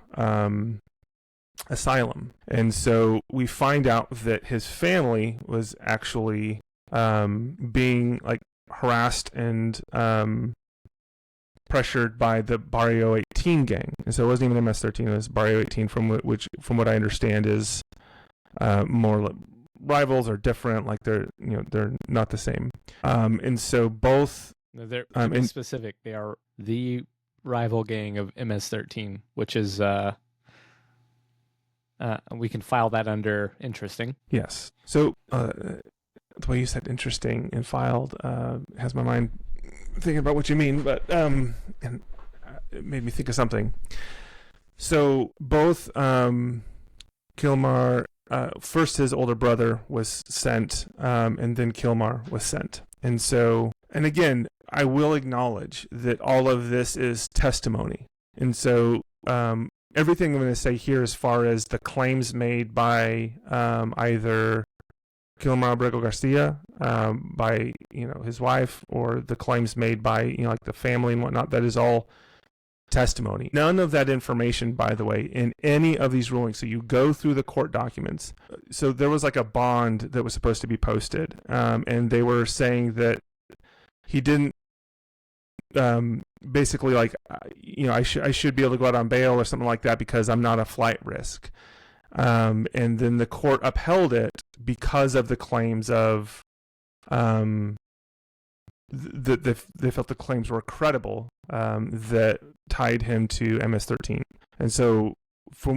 asylum, and so we find out that his family was actually being like harassed and pressured by the Barrio 18 gang. And so it wasn't even MS-13, it was Barrio 18, from what I understand is more rivals or different, like they're not the same. And so both they're specific. They are the rival gang of MS-13, which is we can file that under interesting. Yes. So the way you said interesting and filed has my mind thinking about what you mean, but and it made me think of something. So both Kilmar, first his older brother was sent, and then Kilmar was sent. And so, and again, I will acknowledge that all of this is testimony. And so everything I'm going to say here as far as the claims made by either Kilmar Abrego Garcia, by his wife, or the claims made by like the family and whatnot, that is all testimony. None of that information, by the way, in any of these rulings. So you go through the court documents. So there was like a bond that was supposed to be posted, and they were saying that he didn't. Basically, like I should be able to go out on bail or something like that because I'm not a flight risk. And then the court upheld it because of the claims of they felt the claims were credible, that tied him to MS-13. And so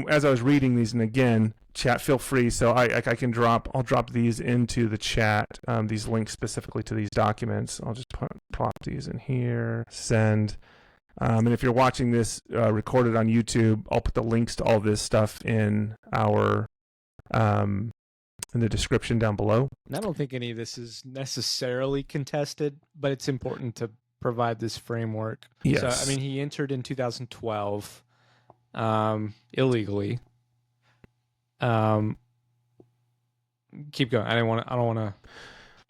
as I was reading these, and again, chat, feel free. So I'll drop these into the chat, these links specifically to these documents. I'll just plop these in here, send. And if you're watching this recorded on YouTube, I'll put the links to all this stuff in our in the description down below. And I don't think any of this is necessarily contested, but it's important to provide this framework. Yes. So, I mean, he entered in 2012 illegally. Keep going. I don't want to.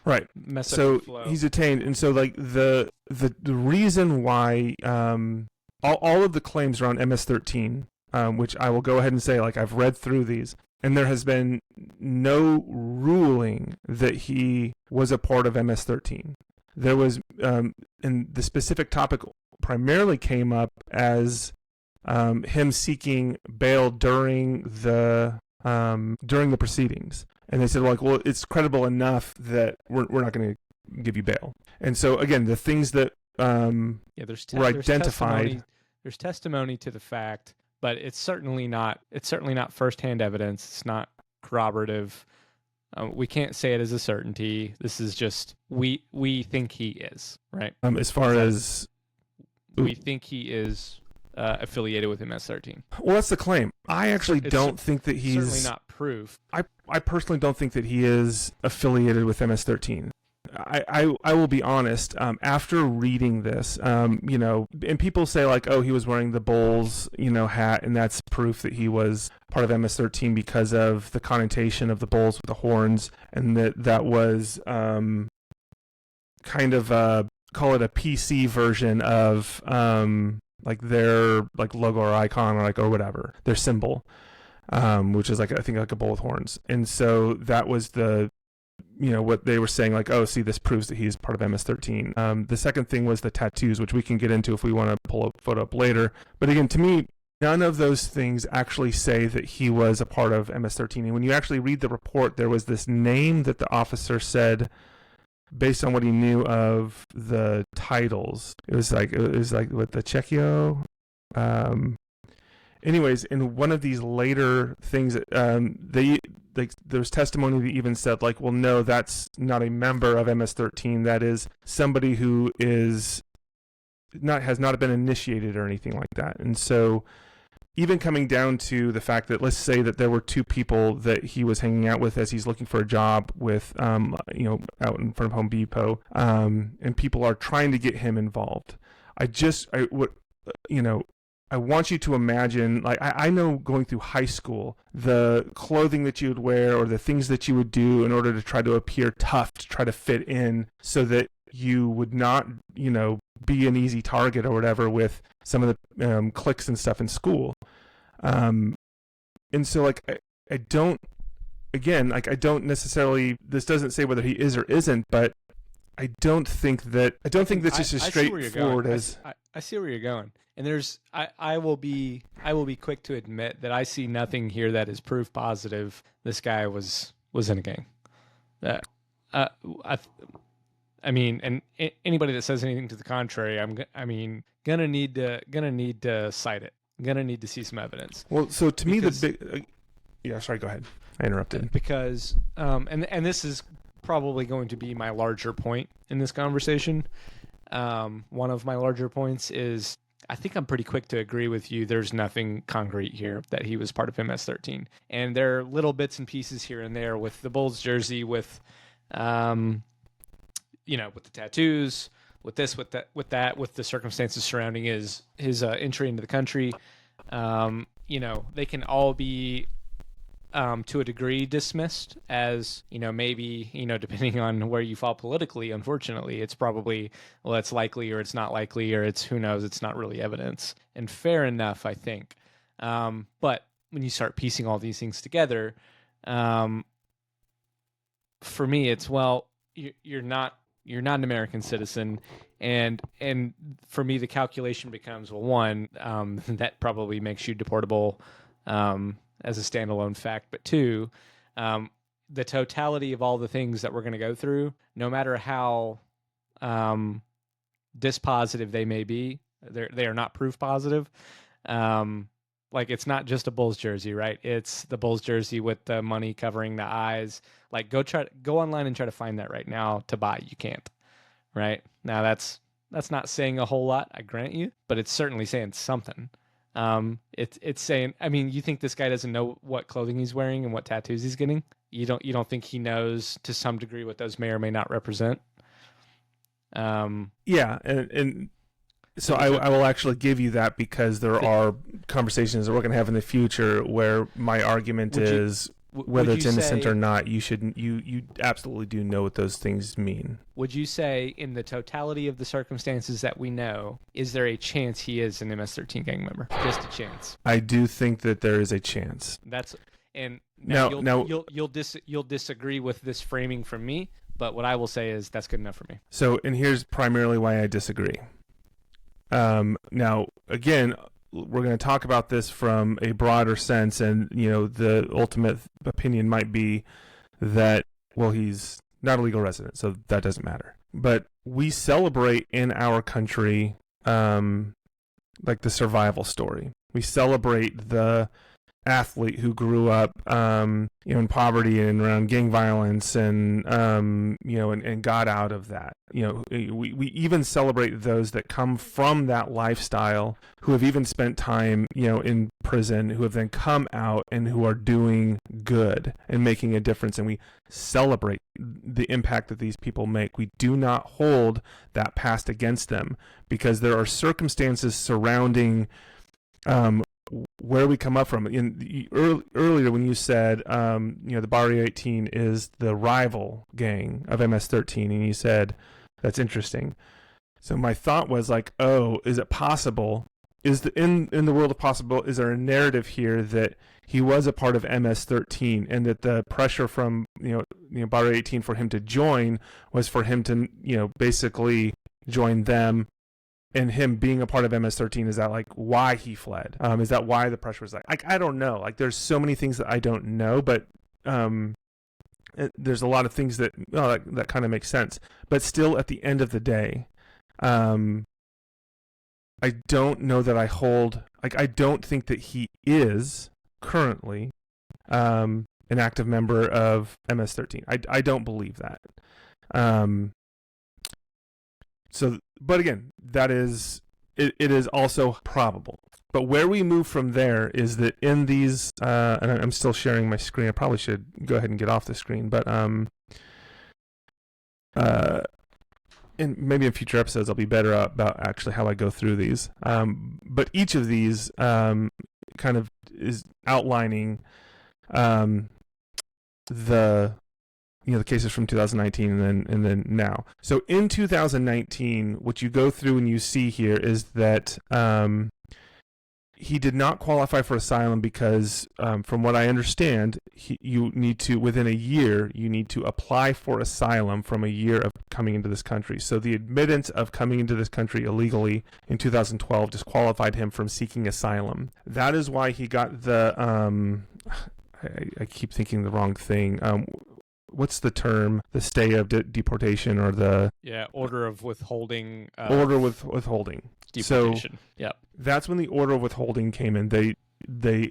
Right. Mess up So the flow. he's detained, and so like the reason why all of the claims around MS-13, which I will go ahead and say, like I've read through these, and there has been no ruling that he was a part of MS-13. There was, and the specific topic primarily came up as him seeking bail during the proceedings. And they said, like, well, it's credible enough that we're not going to give you bail. And so, again, the things that were identified. There's testimony to the fact, but it's certainly not firsthand evidence. It's not corroborative. We can't say it as a certainty. This is just we think he is, right? As far as we think he is affiliated with MS-13. Well, that's the claim. I actually don't think that he's certainly not proof. I personally don't think that he is affiliated with MS-13. I will be honest. After reading this, and people say like, oh, he was wearing the Bulls, hat, and that's proof that he was part of MS-13 because of the connotation of the Bulls with the horns, and that was kind of call it a PC version of like their like logo or icon or whatever, their symbol, which is like I think like a bull with horns, and so that was the what they were saying, like, oh, see, this proves that he's part of MS-13. The second thing was the tattoos, which we can get into if we want to pull a photo up later. But again, to me, none of those things actually say that he was a part of MS-13. And when you actually read the report, there was this name that the officer said based on what he knew of the titles. It was like with the Checchio. Anyways, in one of these later things, there's testimony that even said, like, well, no, that's not a member of MS-13. That is somebody who has not been initiated or anything like that. And so, even coming down to the fact that, let's say that there were two people that he was hanging out with as he's looking for a job with, out in front of Home Depot, and people are trying to get him involved. I want you to imagine, like, I know going through high school, the clothing that you would wear or the things that you would do in order to try to appear tough, to try to fit in so that you would not, be an easy target or whatever with some of the cliques and stuff in school. And so, like, I don't necessarily, this doesn't say whether he is or isn't, but I don't think that's just as straightforward as... I see where you're going. And I will be quick to admit that I see nothing here that is proof positive this guy was in a gang. And anybody that says anything to the contrary, gonna need to cite it. Gonna need to see some evidence. Well, so to me, the big, sorry, go ahead. I interrupted. Because and this is probably going to be my larger point in this conversation. One of my larger points is, I think I'm pretty quick to agree with you. There's nothing concrete here that he was part of MS-13. And there are little bits and pieces here and there with the Bulls jersey, with, with the tattoos, with this, with that, with the circumstances surrounding his entry into the country. They can all be, to a degree, dismissed as, maybe, depending on where you fall politically. Unfortunately, it's probably, well, it's likely or it's not likely, or it's who knows, it's not really evidence. And fair enough, I think. But when you start piecing all these things together, for me, it's, well, you're not an American citizen, and for me, the calculation becomes, well, one, that probably makes you deportable, as a standalone fact, but two, the totality of all the things that we're going to go through, no matter how dispositive they may be, they are not proof positive. Like, it's not just a Bulls jersey, right? It's the Bulls jersey with the money covering the eyes. Like, go online and try to find that right now to buy. You can't, right? Now that's not saying a whole lot, I grant you, but it's certainly saying something. It's saying, you think this guy doesn't know what clothing he's wearing and what tattoos he's getting? You don't think he knows to some degree what those may or may not represent? Yeah, and so I will actually give you that, because there are conversations that we're going to have in the future where my argument is whether it's innocent or not, you absolutely do know what those things mean. Would you say, in the totality of the circumstances that we know, is there a chance he is an MS-13 gang member? Just a chance. I do think that there is a chance. You'll disagree with this framing from me, but what I will say is that's good enough for me. So, and here's primarily why I disagree. Now, again, we're going to talk about this from a broader sense, and the ultimate opinion might be that, well, he's not a legal resident, so that doesn't matter. But we celebrate in our country like the survival story. We celebrate the athlete who grew up in poverty and around gang violence, and and got out of that. We even celebrate those that come from that lifestyle, who have even spent time in prison, who have then come out and who are doing good and making a difference, and we celebrate the impact that these people make. We do not hold that past against them, because there are circumstances surrounding where we come up from. Earlier when you said, the Barrio 18 is the rival gang of MS-13, and you said, that's interesting. So my thought was like, oh, is it possible in the world of possible, is there a narrative here that he was a part of MS-13 and that the pressure from Bar 18 for him to join was for him to basically join them, and him being a part of MS-13, is that like why he fled? Is that why the pressure was like I don't know. Like there's so many things that I don't know, but there's a lot of things that that kind of makes sense. But still, at the end of the day, I don't know that I don't think that he is currently an active member of MS-13. I don't believe that. But again, that is it is also probable. But where we move from there is that in these, and I'm still sharing my screen. I probably should go ahead and get off the screen. But and maybe in future episodes I'll be better about actually how I go through these. But each of these kind of is outlining the cases from 2019 and then now. So in 2019, what you go through and you see here is that he did not qualify for asylum because, from what I understand, you need to, within a year, you need to apply for asylum from a year of coming into this country. So the admittance of coming into this country illegally in 2012 disqualified him from seeking asylum. That is why he got the, I keep thinking the wrong thing. What's the term? The stay of deportation, or the order of withholding. Order with withholding. Deportation. So that's when the order of withholding came in. They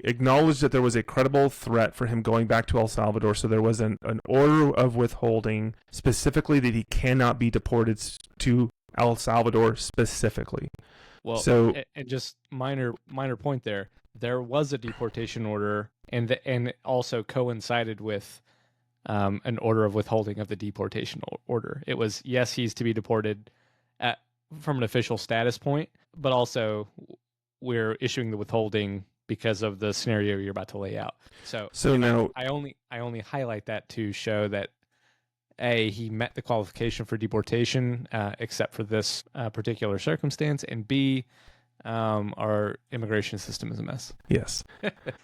acknowledged that there was a credible threat for him going back to El Salvador, so there was an order of withholding, specifically that he cannot be deported to El Salvador specifically. Well, so and just minor point there. There was a deportation order, and it also coincided with an order of withholding of the deportation order. It was, yes, he's to be deported from an official status point, but also we're issuing the withholding because of the scenario you're about to lay out. So now I only highlight that to show that A, he met the qualification for deportation, except for this particular circumstance, and B, our immigration system is a mess. Yes.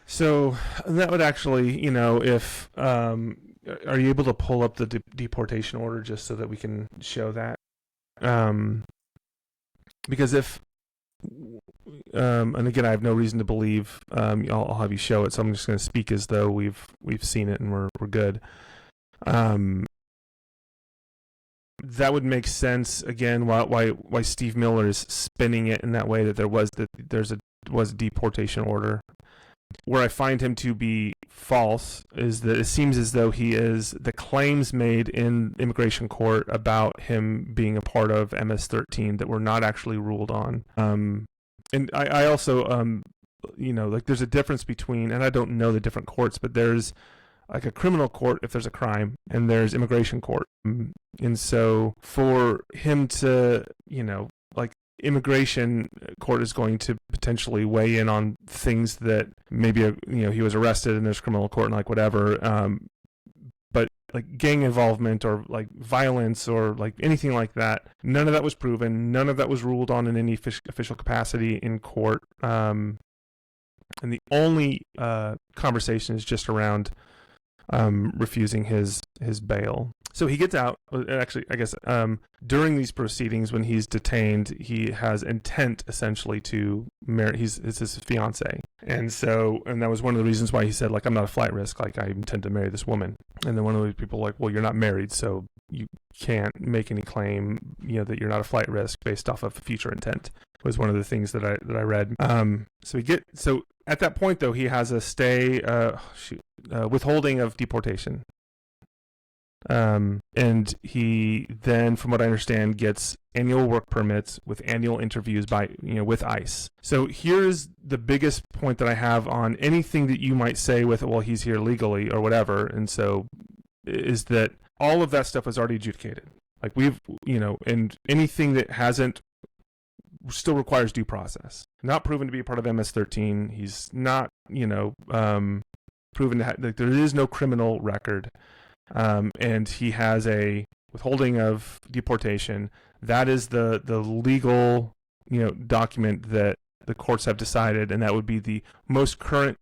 So that would actually, if are you able to pull up the deportation order just so that we can show that? Because if, and again, I have no reason to believe, I'll have you show it, so I'm just going to speak as though we've seen it and we're good. That would make sense again. Why Steve Miller is spinning it in that way, that there was a deportation order. Where I find him to be false is that it seems as though the claims made in immigration court about him being a part of MS-13 that were not actually ruled on. And I also, there's a difference between, and I don't know the different courts, but there's like a criminal court if there's a crime, and there's immigration court. And so for him to, immigration court is going to potentially weigh in on things that maybe he was arrested and there's criminal court and like whatever, but like gang involvement or like violence or like anything like that, none of that was proven, none of that was ruled on in any official capacity in court, and the only conversation is just around refusing his bail. So he gets out. Actually, I guess during these proceedings, when he's detained, he has intent essentially to marry. It's his fiance, and that was one of the reasons why he said, like, I'm not a flight risk. Like, I intend to marry this woman. And then one of those people like, well, you're not married, so you can't make any claim, that you're not a flight risk based off of future intent. Was one of the things that I read. So at that point though, he has a stay withholding of deportation. And he then, from what I understand, gets annual work permits with annual interviews with ICE. So here's the biggest point that I have on anything that you might say with, well, he's here legally or whatever. And so is that all of that stuff was already adjudicated. Like and anything that hasn't still requires due process. Not proven to be a part of MS-13. He's not, proven to have, like, there is no criminal record. And he has a withholding of deportation. That is the legal, document that the courts have decided, and that would be the most current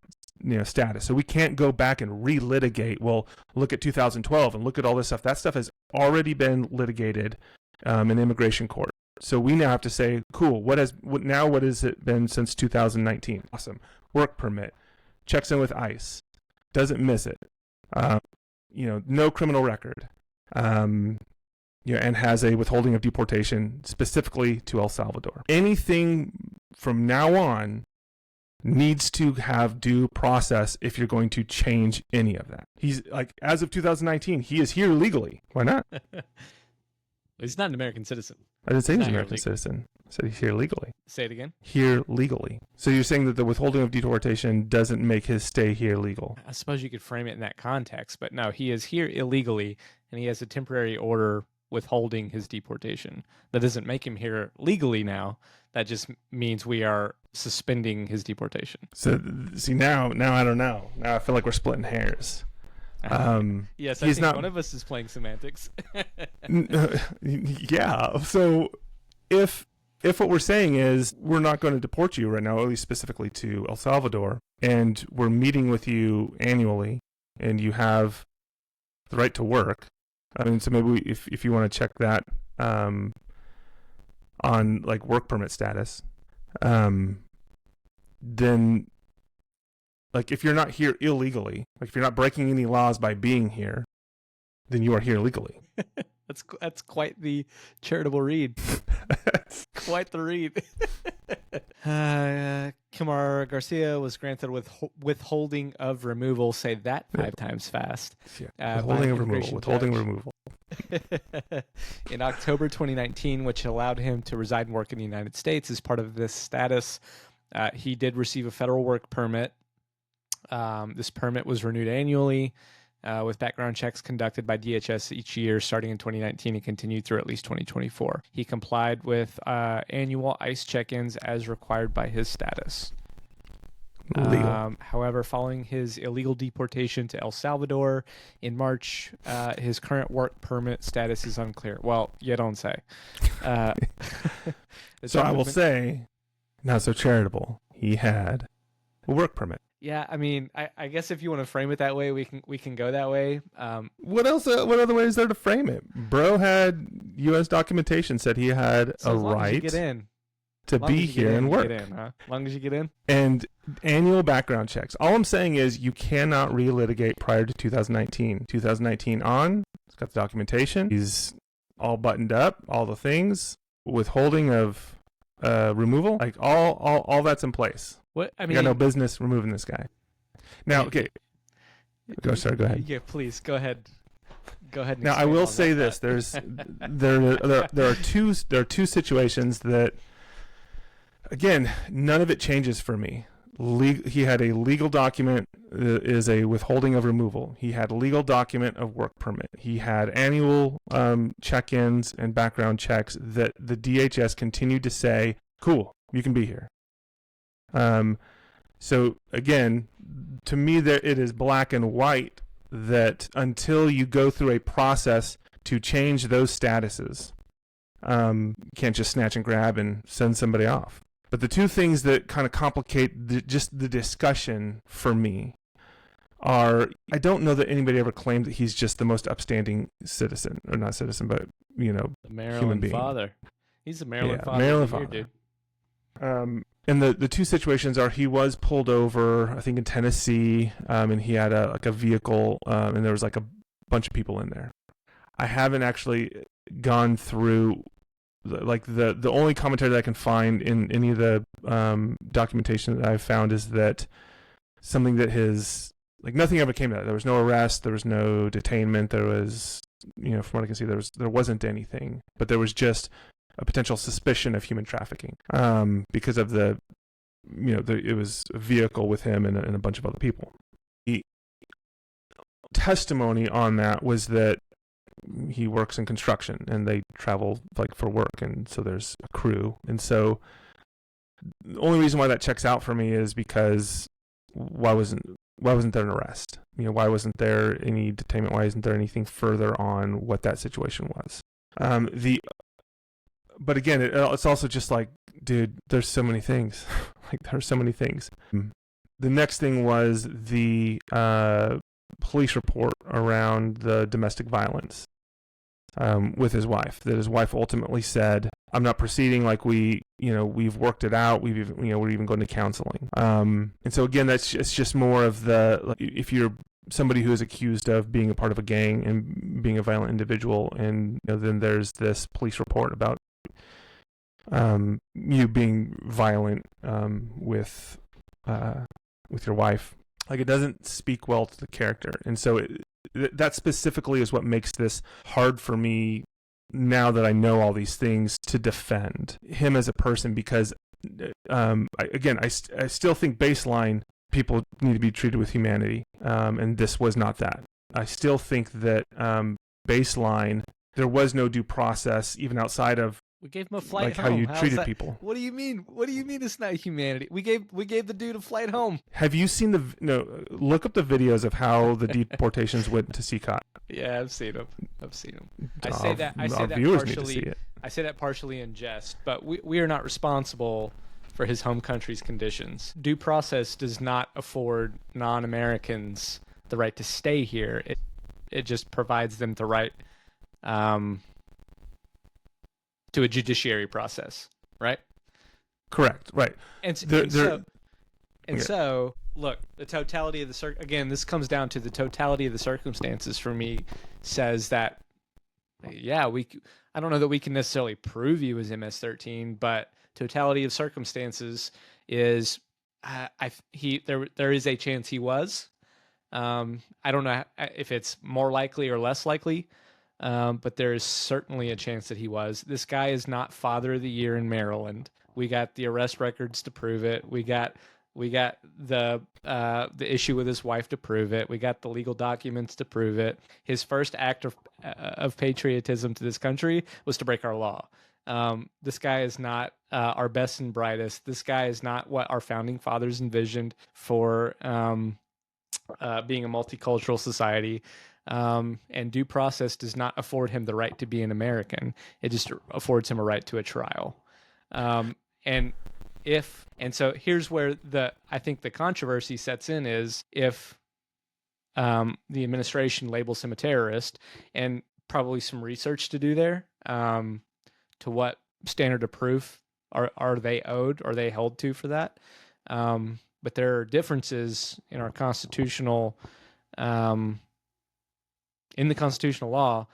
status. So we can't go back and relitigate. Well, look at 2012 and look at all this stuff. That stuff has already been litigated in immigration court. So we now have to say, cool, what has it been since 2019? Awesome. Work permit, checks in with ICE, doesn't miss it, no criminal record, and has a withholding of deportation specifically to El Salvador. Anything from now on needs to have due process if you're going to change any of that. He's like, as of 2019, he is here legally. Why not? He's not an American citizen. I didn't say He's he's an not American here citizen. I said he's here legally. Say it again. Here legally. So you're saying that the withholding of deportation doesn't make his stay here legal? I suppose you could frame it in that context, but no, he is here illegally, and he has a temporary order withholding his deportation. That doesn't make him here legally now. That just means we are suspending his deportation. So see, now I don't know. Now I feel like we're splitting hairs. Yes, I think one of us is playing semantics. Yeah. So if what we're saying is we're not going to deport you right now, at least specifically to El Salvador, and we're meeting with you annually, and you have the right to work. I mean, so maybe if you want to check that on like work permit status, then like if you're not here illegally, like if you're not breaking any laws by being here, then you are here legally. That's quite the charitable read. Quite the read. Kilmar Garcia was granted withholding of removal. Say that 5 times fast. Yeah. Withholding removal. In October 2019, which allowed him to reside and work in the United States as part of this status. He did receive a federal work permit. This permit was renewed annually with background checks conducted by DHS each year starting in 2019 and continued through at least 2024. He complied with annual ICE check-ins as required by his status. However, following his illegal deportation to El Salvador in March, his current work permit status is unclear. Well, you don't say. So I will say, not so charitable, he had a work permit. Yeah, I mean, I guess if you want to frame it that way, we can go that way. What else? What other way is there to frame it? Bro had U.S. documentation, said he had a right to be here and work. As long as you get in. And annual background checks. All I'm saying is you cannot relitigate prior to 2019. 2019 on, he's got the documentation. He's all buttoned up, all the things. Withholding of removal, like all that's in place. What I mean, you got no business removing this guy. Now, okay. Go ahead. Yeah, please go ahead. Go ahead. Now, I will say this: there are two situations that, again, none of it changes for me. He had a legal document is a withholding of removal. He had a legal document of work permit. He had annual check-ins and background checks that the DHS continued to say, "Cool, you can be here." So again, to me, it is black and white that until you go through a process to change those statuses, you can't just snatch and grab and send somebody off. But the two things that kind of complicate just the discussion for me are, I don't know that anybody ever claimed that he's just the most upstanding citizen, or not citizen, but, the Maryland human being. father. He's the Maryland father. Maryland father. Dude. And the two situations are he was pulled over, I think in Tennessee, and he had a vehicle, and there was like a bunch of people in there. I haven't actually gone through the only commentary that I can find in any of the documentation that I've found is that something that nothing ever came of that. There was no arrest, there was no detainment, there was, from what I can see, there wasn't anything, but there was just a potential suspicion of human trafficking because of it was a vehicle with him and a bunch of other people. The testimony on that was that he works in construction and they travel for work, and so there's a crew, and so the only reason why that checks out for me is because why wasn't there an arrest? Why wasn't there any detainment? Why isn't there anything further on what that situation was? But again, it's also just like dude, there's so many things. Like, there's so many things. The next thing was the police report around the domestic violence with his wife. That his wife ultimately said, "I'm not proceeding. Like, we've worked it out. We're even going to counseling." And so again, it's just more of the, like, if you're somebody who is accused of being a part of a gang and being a violent individual, and then there's this police report about you being violent with your wife. Like, it doesn't speak well to the character, and so that specifically is what makes this hard for me now that I know all these things, to defend him as a person, because I still think baseline people need to be treated with humanity, and this was not that. I still think that baseline, there was no due process even outside of We gave him a flight like home. how you How's treated that- people. What do you mean? What do you mean it's not humanity? We gave the dude a flight home. Have you seen look up the videos of how the deportations went to CCOT. Yeah, I've seen him. I Our- say that our viewers need to partially. see it. I say that partially in jest, but we are not responsible for his home country's conditions. Due process does not afford non-Americans the right to stay here. It just provides them the right to a judiciary process, right? Correct. Right. So, look, the totality of the again, this comes down to the totality of the circumstances for me, says that, yeah, I don't know that we can necessarily prove he was MS-13, but totality of circumstances is there is a chance he was. I don't know if it's more likely or less likely, but there is certainly a chance that he was. This guy is not Father of the Year in Maryland. We got the arrest records to prove it. We got the issue with his wife to prove it. We got the legal documents to prove it. His first act of patriotism to this country was to break our law. This guy is not our best and brightest. This guy is not what our founding fathers envisioned for being a multicultural society. And due process does not afford him the right to be an American. It just affords him a right to a trial. And so here's where I think the controversy sets in is if the administration labels him a terrorist, and probably some research to do there, to what standard of proof are they owed, or they held to for that. But there are differences in our constitutional, in the constitutional law.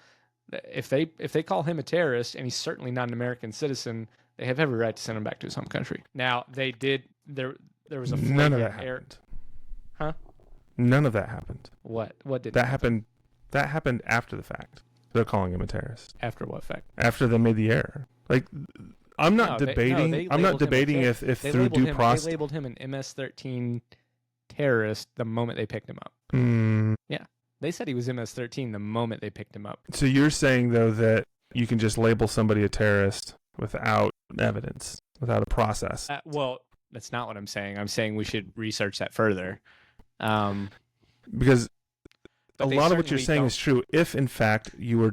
If they call him a terrorist, and he's certainly not an American citizen, they have every right to send him back to his home country. Now, they did. There was a None of that error. happened. Huh? None of that happened. What did That happened after the fact. They're calling him a terrorist. After what fact? After they made the error. Like, I'm not debating. I'm not debating if through due process. They labeled him an MS-13 terrorist the moment they picked him up. Yeah, they said he was MS-13 the moment they picked him up. So you're saying, though, that you can just label somebody a terrorist without evidence, without a process? Well, that's not what I'm saying. I'm saying we should research that further. Because But a they lot of what you're certainly saying don't- is true. If, in fact, you were,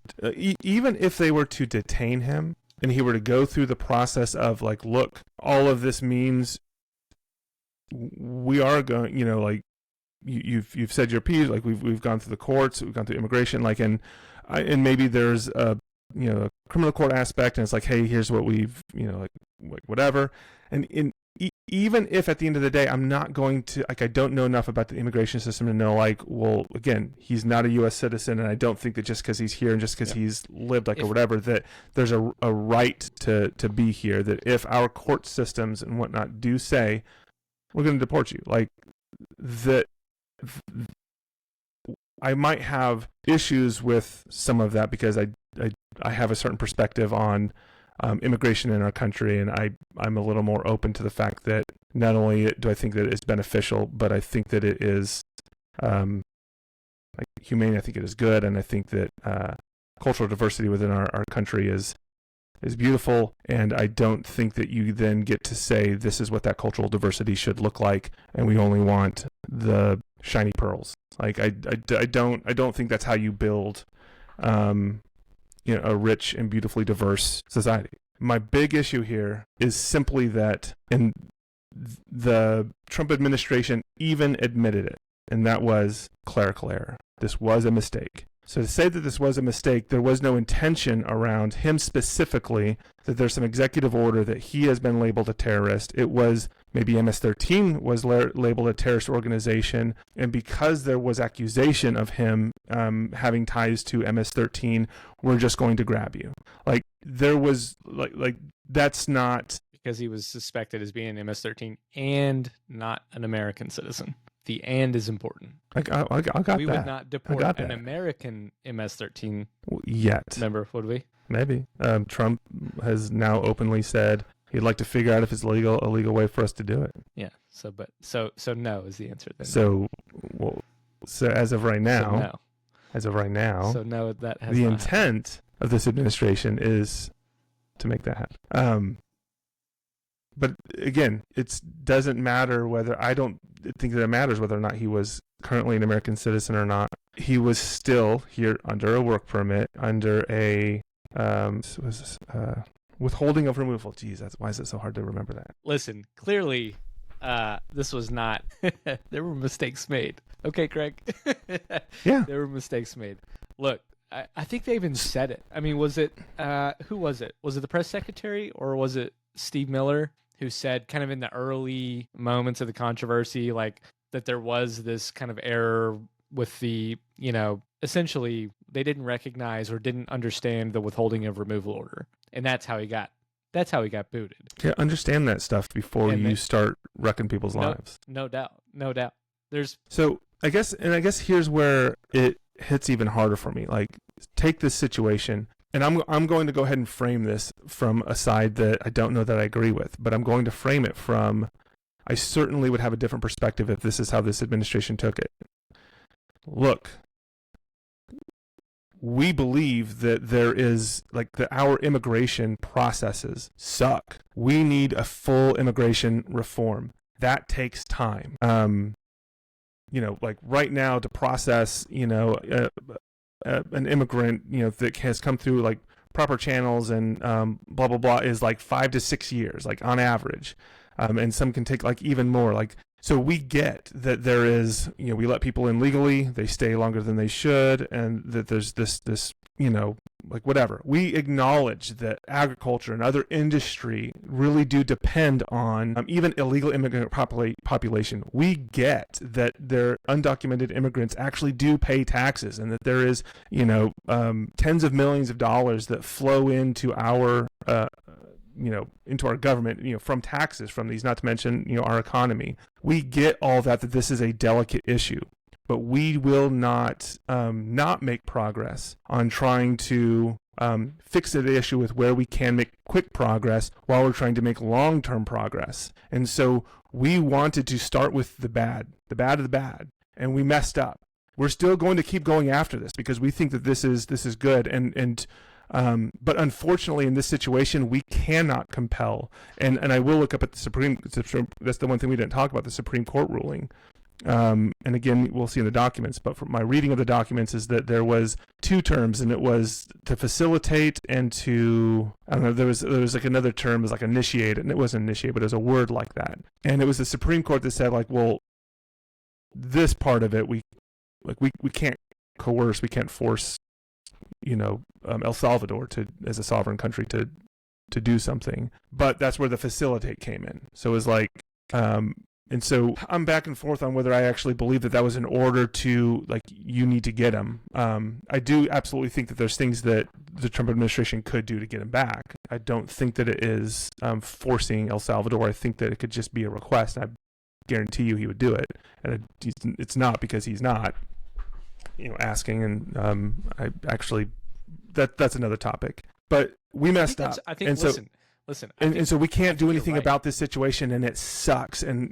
even if they were to detain him and he were to go through the process of, like, look, all of this means we are going, like, you've said your piece, like, we've gone through the courts, we've gone through immigration, like, and maybe there's a criminal court aspect, and it's like, hey, here's what we've, like whatever. And even if at the end of the day, I'm not going to, like, I don't know enough about the immigration system to know, like, well, again, he's not a U.S. citizen, and I don't think that just because he's here and just because he's lived, like, or whatever, that there's a right to be here, that if our court systems and whatnot do say, we're going to deport you, like, that I might have issues with some of that, because I have a certain perspective on immigration in our country, and I'm a little more open to the fact that not only do I think that it's beneficial, but I think that it is like humane. I think it is good, and I think that cultural diversity within our country is beautiful, and I don't think that you then get to say this is what that cultural diversity should look like, and we only want the shiny pearls. Like, I don't think that's how you build a rich and beautifully diverse society. My big issue here is simply that, and the Trump administration even admitted it, and that was clerical error. This was a mistake. So to say that this was a mistake, there was no intention around him specifically, that there's some executive order that he has been labeled a terrorist. It was maybe MS-13 was labeled a terrorist organization, and because there was accusation of him having ties to MS-13, we're just going to grab you. Like, there was, like that's not... Because he was suspected as being MS-13 and not an American citizen. The "and" is important. I got we that. would not deport an American MS-13 yet. member, would we? Maybe. Trump has now openly said he'd like to figure out if it's a legal way for us to do it. Yeah. So no is the answer then. So as of right now, so no. As of right now, so no, that has the not intent of this administration is to make that happen. But again, it doesn't matter whether, I don't think that it matters whether or not he was currently an American citizen or not. He was still here under a work permit, under a withholding of removal. Geez, why is it so hard to remember that? Listen, clearly, this was not. There were mistakes made. Okay, Craig. Yeah, there were mistakes made. Look, I think they even said it. I mean, was it who was it? Was it the press secretary or was it Steve Miller who said, kind of in the early moments of the controversy, like that there was this kind of error with the, essentially they didn't recognize or didn't understand the withholding of removal order, and that's how he got booted. Yeah, understand that stuff before you start wrecking people's lives. No doubt. So I guess here's where it hits even harder for me. Like, take this situation. And I'm going to go ahead and frame this from a side that I don't know that I agree with, but I'm going to frame it from, I certainly would have a different perspective if this is how this administration took it. Look, we believe that there is, our immigration processes suck. We need a full immigration reform. That takes time. Right now to process, an immigrant, that has come through proper channels and blah blah blah is 5 to 6 years, on average, and some can take even more. So we get that there is, we let people in legally, they stay longer than they should, and that there's this whatever. We acknowledge that agriculture and other industry really do depend on even illegal immigrant population. We get that their undocumented immigrants actually do pay taxes, and that there is, tens of millions of dollars that flow into our into our government, from taxes from these, not to mention, our economy. We get all that this is a delicate issue, but we will not make progress on trying to fix the issue with where we can make quick progress while we're trying to make long-term progress. And so we wanted to start with the bad of the bad, and we messed up. We're still going to keep going after this because we think that this is good, but unfortunately, in this situation, we cannot compel. And I will look up at the Supreme. That's the one thing we didn't talk about, the Supreme Court ruling. And again, we'll see in the documents. But from my reading of the documents is that there was 2 terms, and it was to facilitate and to, I don't know. There was another term, it was initiate, and it wasn't initiate, but it was a word like that. And it was the Supreme Court that said well, this part of it we can't coerce, we can't force, El Salvador as a sovereign country to do something, but that's where the facilitate came in. So it was and so I'm back and forth on whether I actually believe that was an order to you need to get him. I do absolutely think that there's things that the Trump administration could do to get him back. I don't think that it is forcing El Salvador. I think that it could just be a request. And I guarantee you he would do it, and it's not because he's not. Asking, and I actually, that's another topic. But we messed up. I think. And listen. And so we can't do anything about this situation, and it sucks. And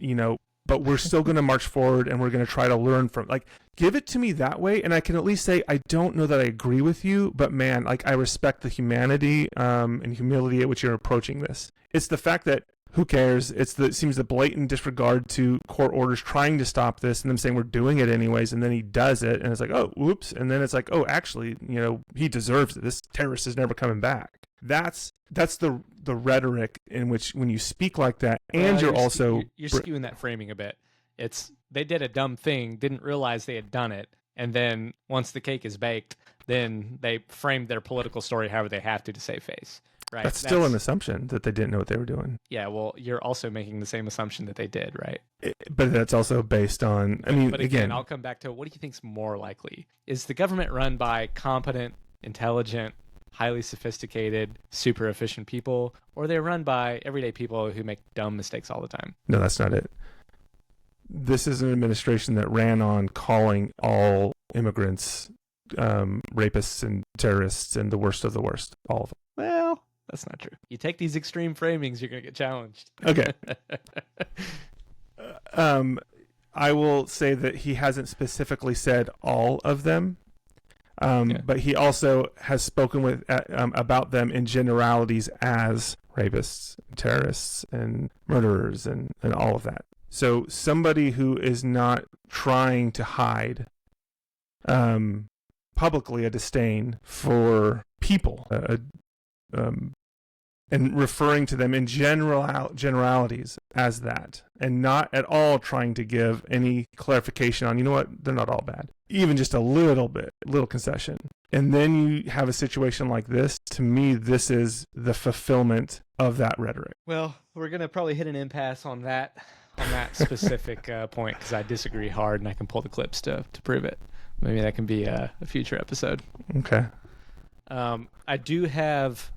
but we're still going to march forward, and we're going to try to learn from. Give it to me that way, and I can at least say I don't know that I agree with you, but man, I respect the humanity and humility at which you're approaching this. It's the fact that who cares? It seems the blatant disregard to court orders trying to stop this and them saying we're doing it anyways, and then he does it and it's like, oh, whoops, and then it's like, oh, actually, he deserves it. This terrorist is never coming back. That's the rhetoric in which when you speak like that, and you're skewing that framing a bit. It's they did a dumb thing, didn't realize they had done it, and then once the cake is baked, then they framed their political story however they have to save face. Right. That's still an assumption that they didn't know what they were doing. Yeah, well, you're also making the same assumption that they did, right? But that's also based on, But again, I'll come back to what do you think's more likely? Is the government run by competent, intelligent, highly sophisticated, super efficient people, or they're run by everyday people who make dumb mistakes all the time? No, that's not it. This is an administration that ran on calling all immigrants rapists and terrorists and the worst of the worst, all of them. Well, that's not true. You take these extreme framings, you're going to get challenged. Okay. I will say that he hasn't specifically said all of them, but he also has spoken about them in generalities as rapists, terrorists, and murderers, and all of that. So somebody who is not trying to hide publicly a disdain for people, and referring to them in generalities as that, and not at all trying to give any clarification on, what, they're not all bad. Even just a little concession. And then you have a situation like this. To me, this is the fulfillment of that rhetoric. Well, we're going to probably hit an impasse on that specific point, because I disagree hard, and I can pull the clips to prove it. Maybe that can be a future episode. Okay. I do have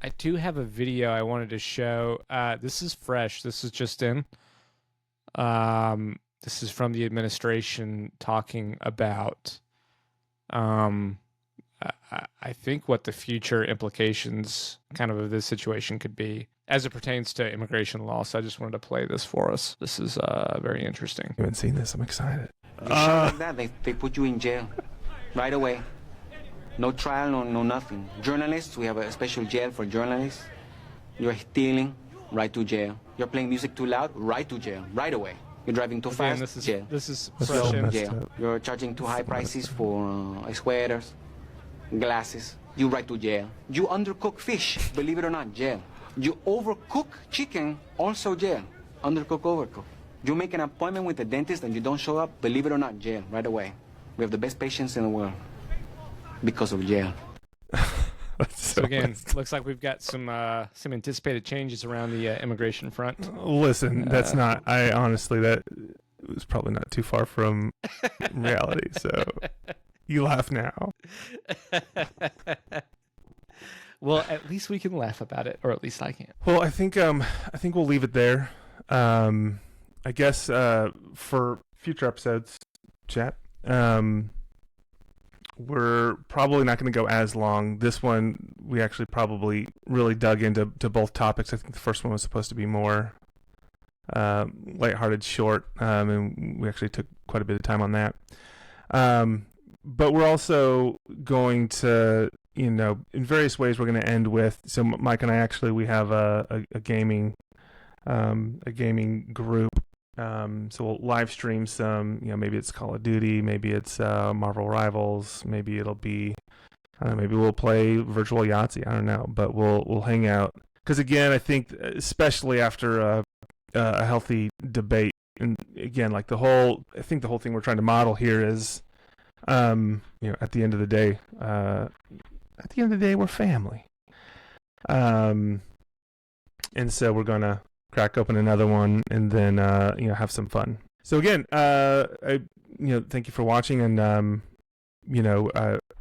a video I wanted to show. This is fresh. This is just in. This is from the administration talking about, I think, what the future implications kind of this situation could be as it pertains to immigration law. So I just wanted to play this for us. This is very interesting. I haven't seen this. I'm excited. You shout like that, they put you in jail right away. No trial, no nothing. Journalists, we have a special jail for journalists. You're stealing, right to jail. You're playing music too loud, right to jail, right away. You're driving too fast, jail. This is so fresh. Jail. You're charging too high prices for sweaters, glasses. You right to jail. You undercook fish, believe it or not, jail. You overcook chicken, also jail. Undercook, overcook. You make an appointment with the dentist and you don't show up, believe it or not, jail, right away. We have the best patients in the world because of jail. So again, looks like we've got some anticipated changes around the immigration front. Listen, that's not. I honestly, that was probably not too far from reality. So you laugh now. Well, at least we can laugh about it, or at least I can. Well, I think we'll leave it there. I guess for future episodes, chat. We're probably not going to go as long. This one, we actually probably really dug into both topics. I think the first one was supposed to be more lighthearted, short, and we actually took quite a bit of time on that. But we're also going to, in various ways, we're going to end with. So Mike and I we have a gaming group. So we'll live stream some, maybe it's Call of Duty, maybe it's Marvel Rivals, maybe it'll be, I don't know, maybe we'll play virtual Yahtzee, I don't know, but we'll hang out. Because again, I think, especially after a healthy debate, and again, I think the whole thing we're trying to model here is, at the end of the day, we're family. And so we're gonna crack open another one and then have some fun. So again, thank you for watching, and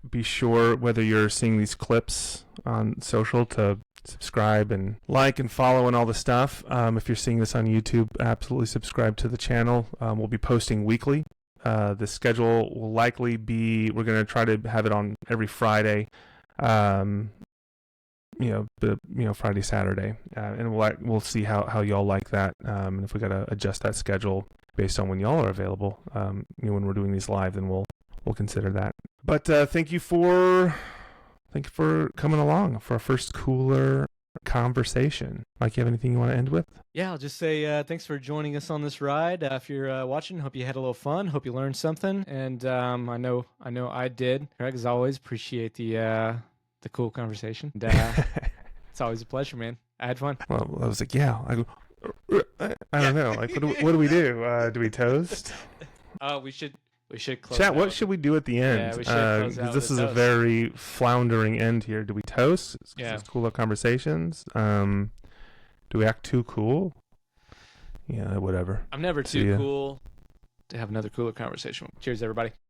be sure, whether you're seeing these clips on social, to subscribe and like and follow and all the stuff. If you're seeing this on YouTube, absolutely subscribe to the channel. We'll be posting weekly. The schedule will likely be, we're going to try to have it on every Friday. Friday, Saturday, and we'll see how y'all like that, and if we got to adjust that schedule based on when y'all are available. When we're doing these live, then we'll consider that. But thank you for coming along for our first Cooler conversation. Mike, you have anything you want to end with? Yeah, I'll just say thanks for joining us on this ride. If you're watching, hope you had a little fun. Hope you learned something. And I know I did. Craig, as always, appreciate the cool conversation. And, it's always a pleasure, man. I had fun. Well, I was like, yeah. I don't know. Like, what do we do? Do we toast? We should close Chat, out. what should we do at the end? Yeah, we should close out This with is a a toast. very floundering end here. Do we toast? Yeah. It's cooler conversations. Do we act too cool? Yeah, whatever. I'm never See too ya. cool to have another cooler conversation. Cheers, everybody.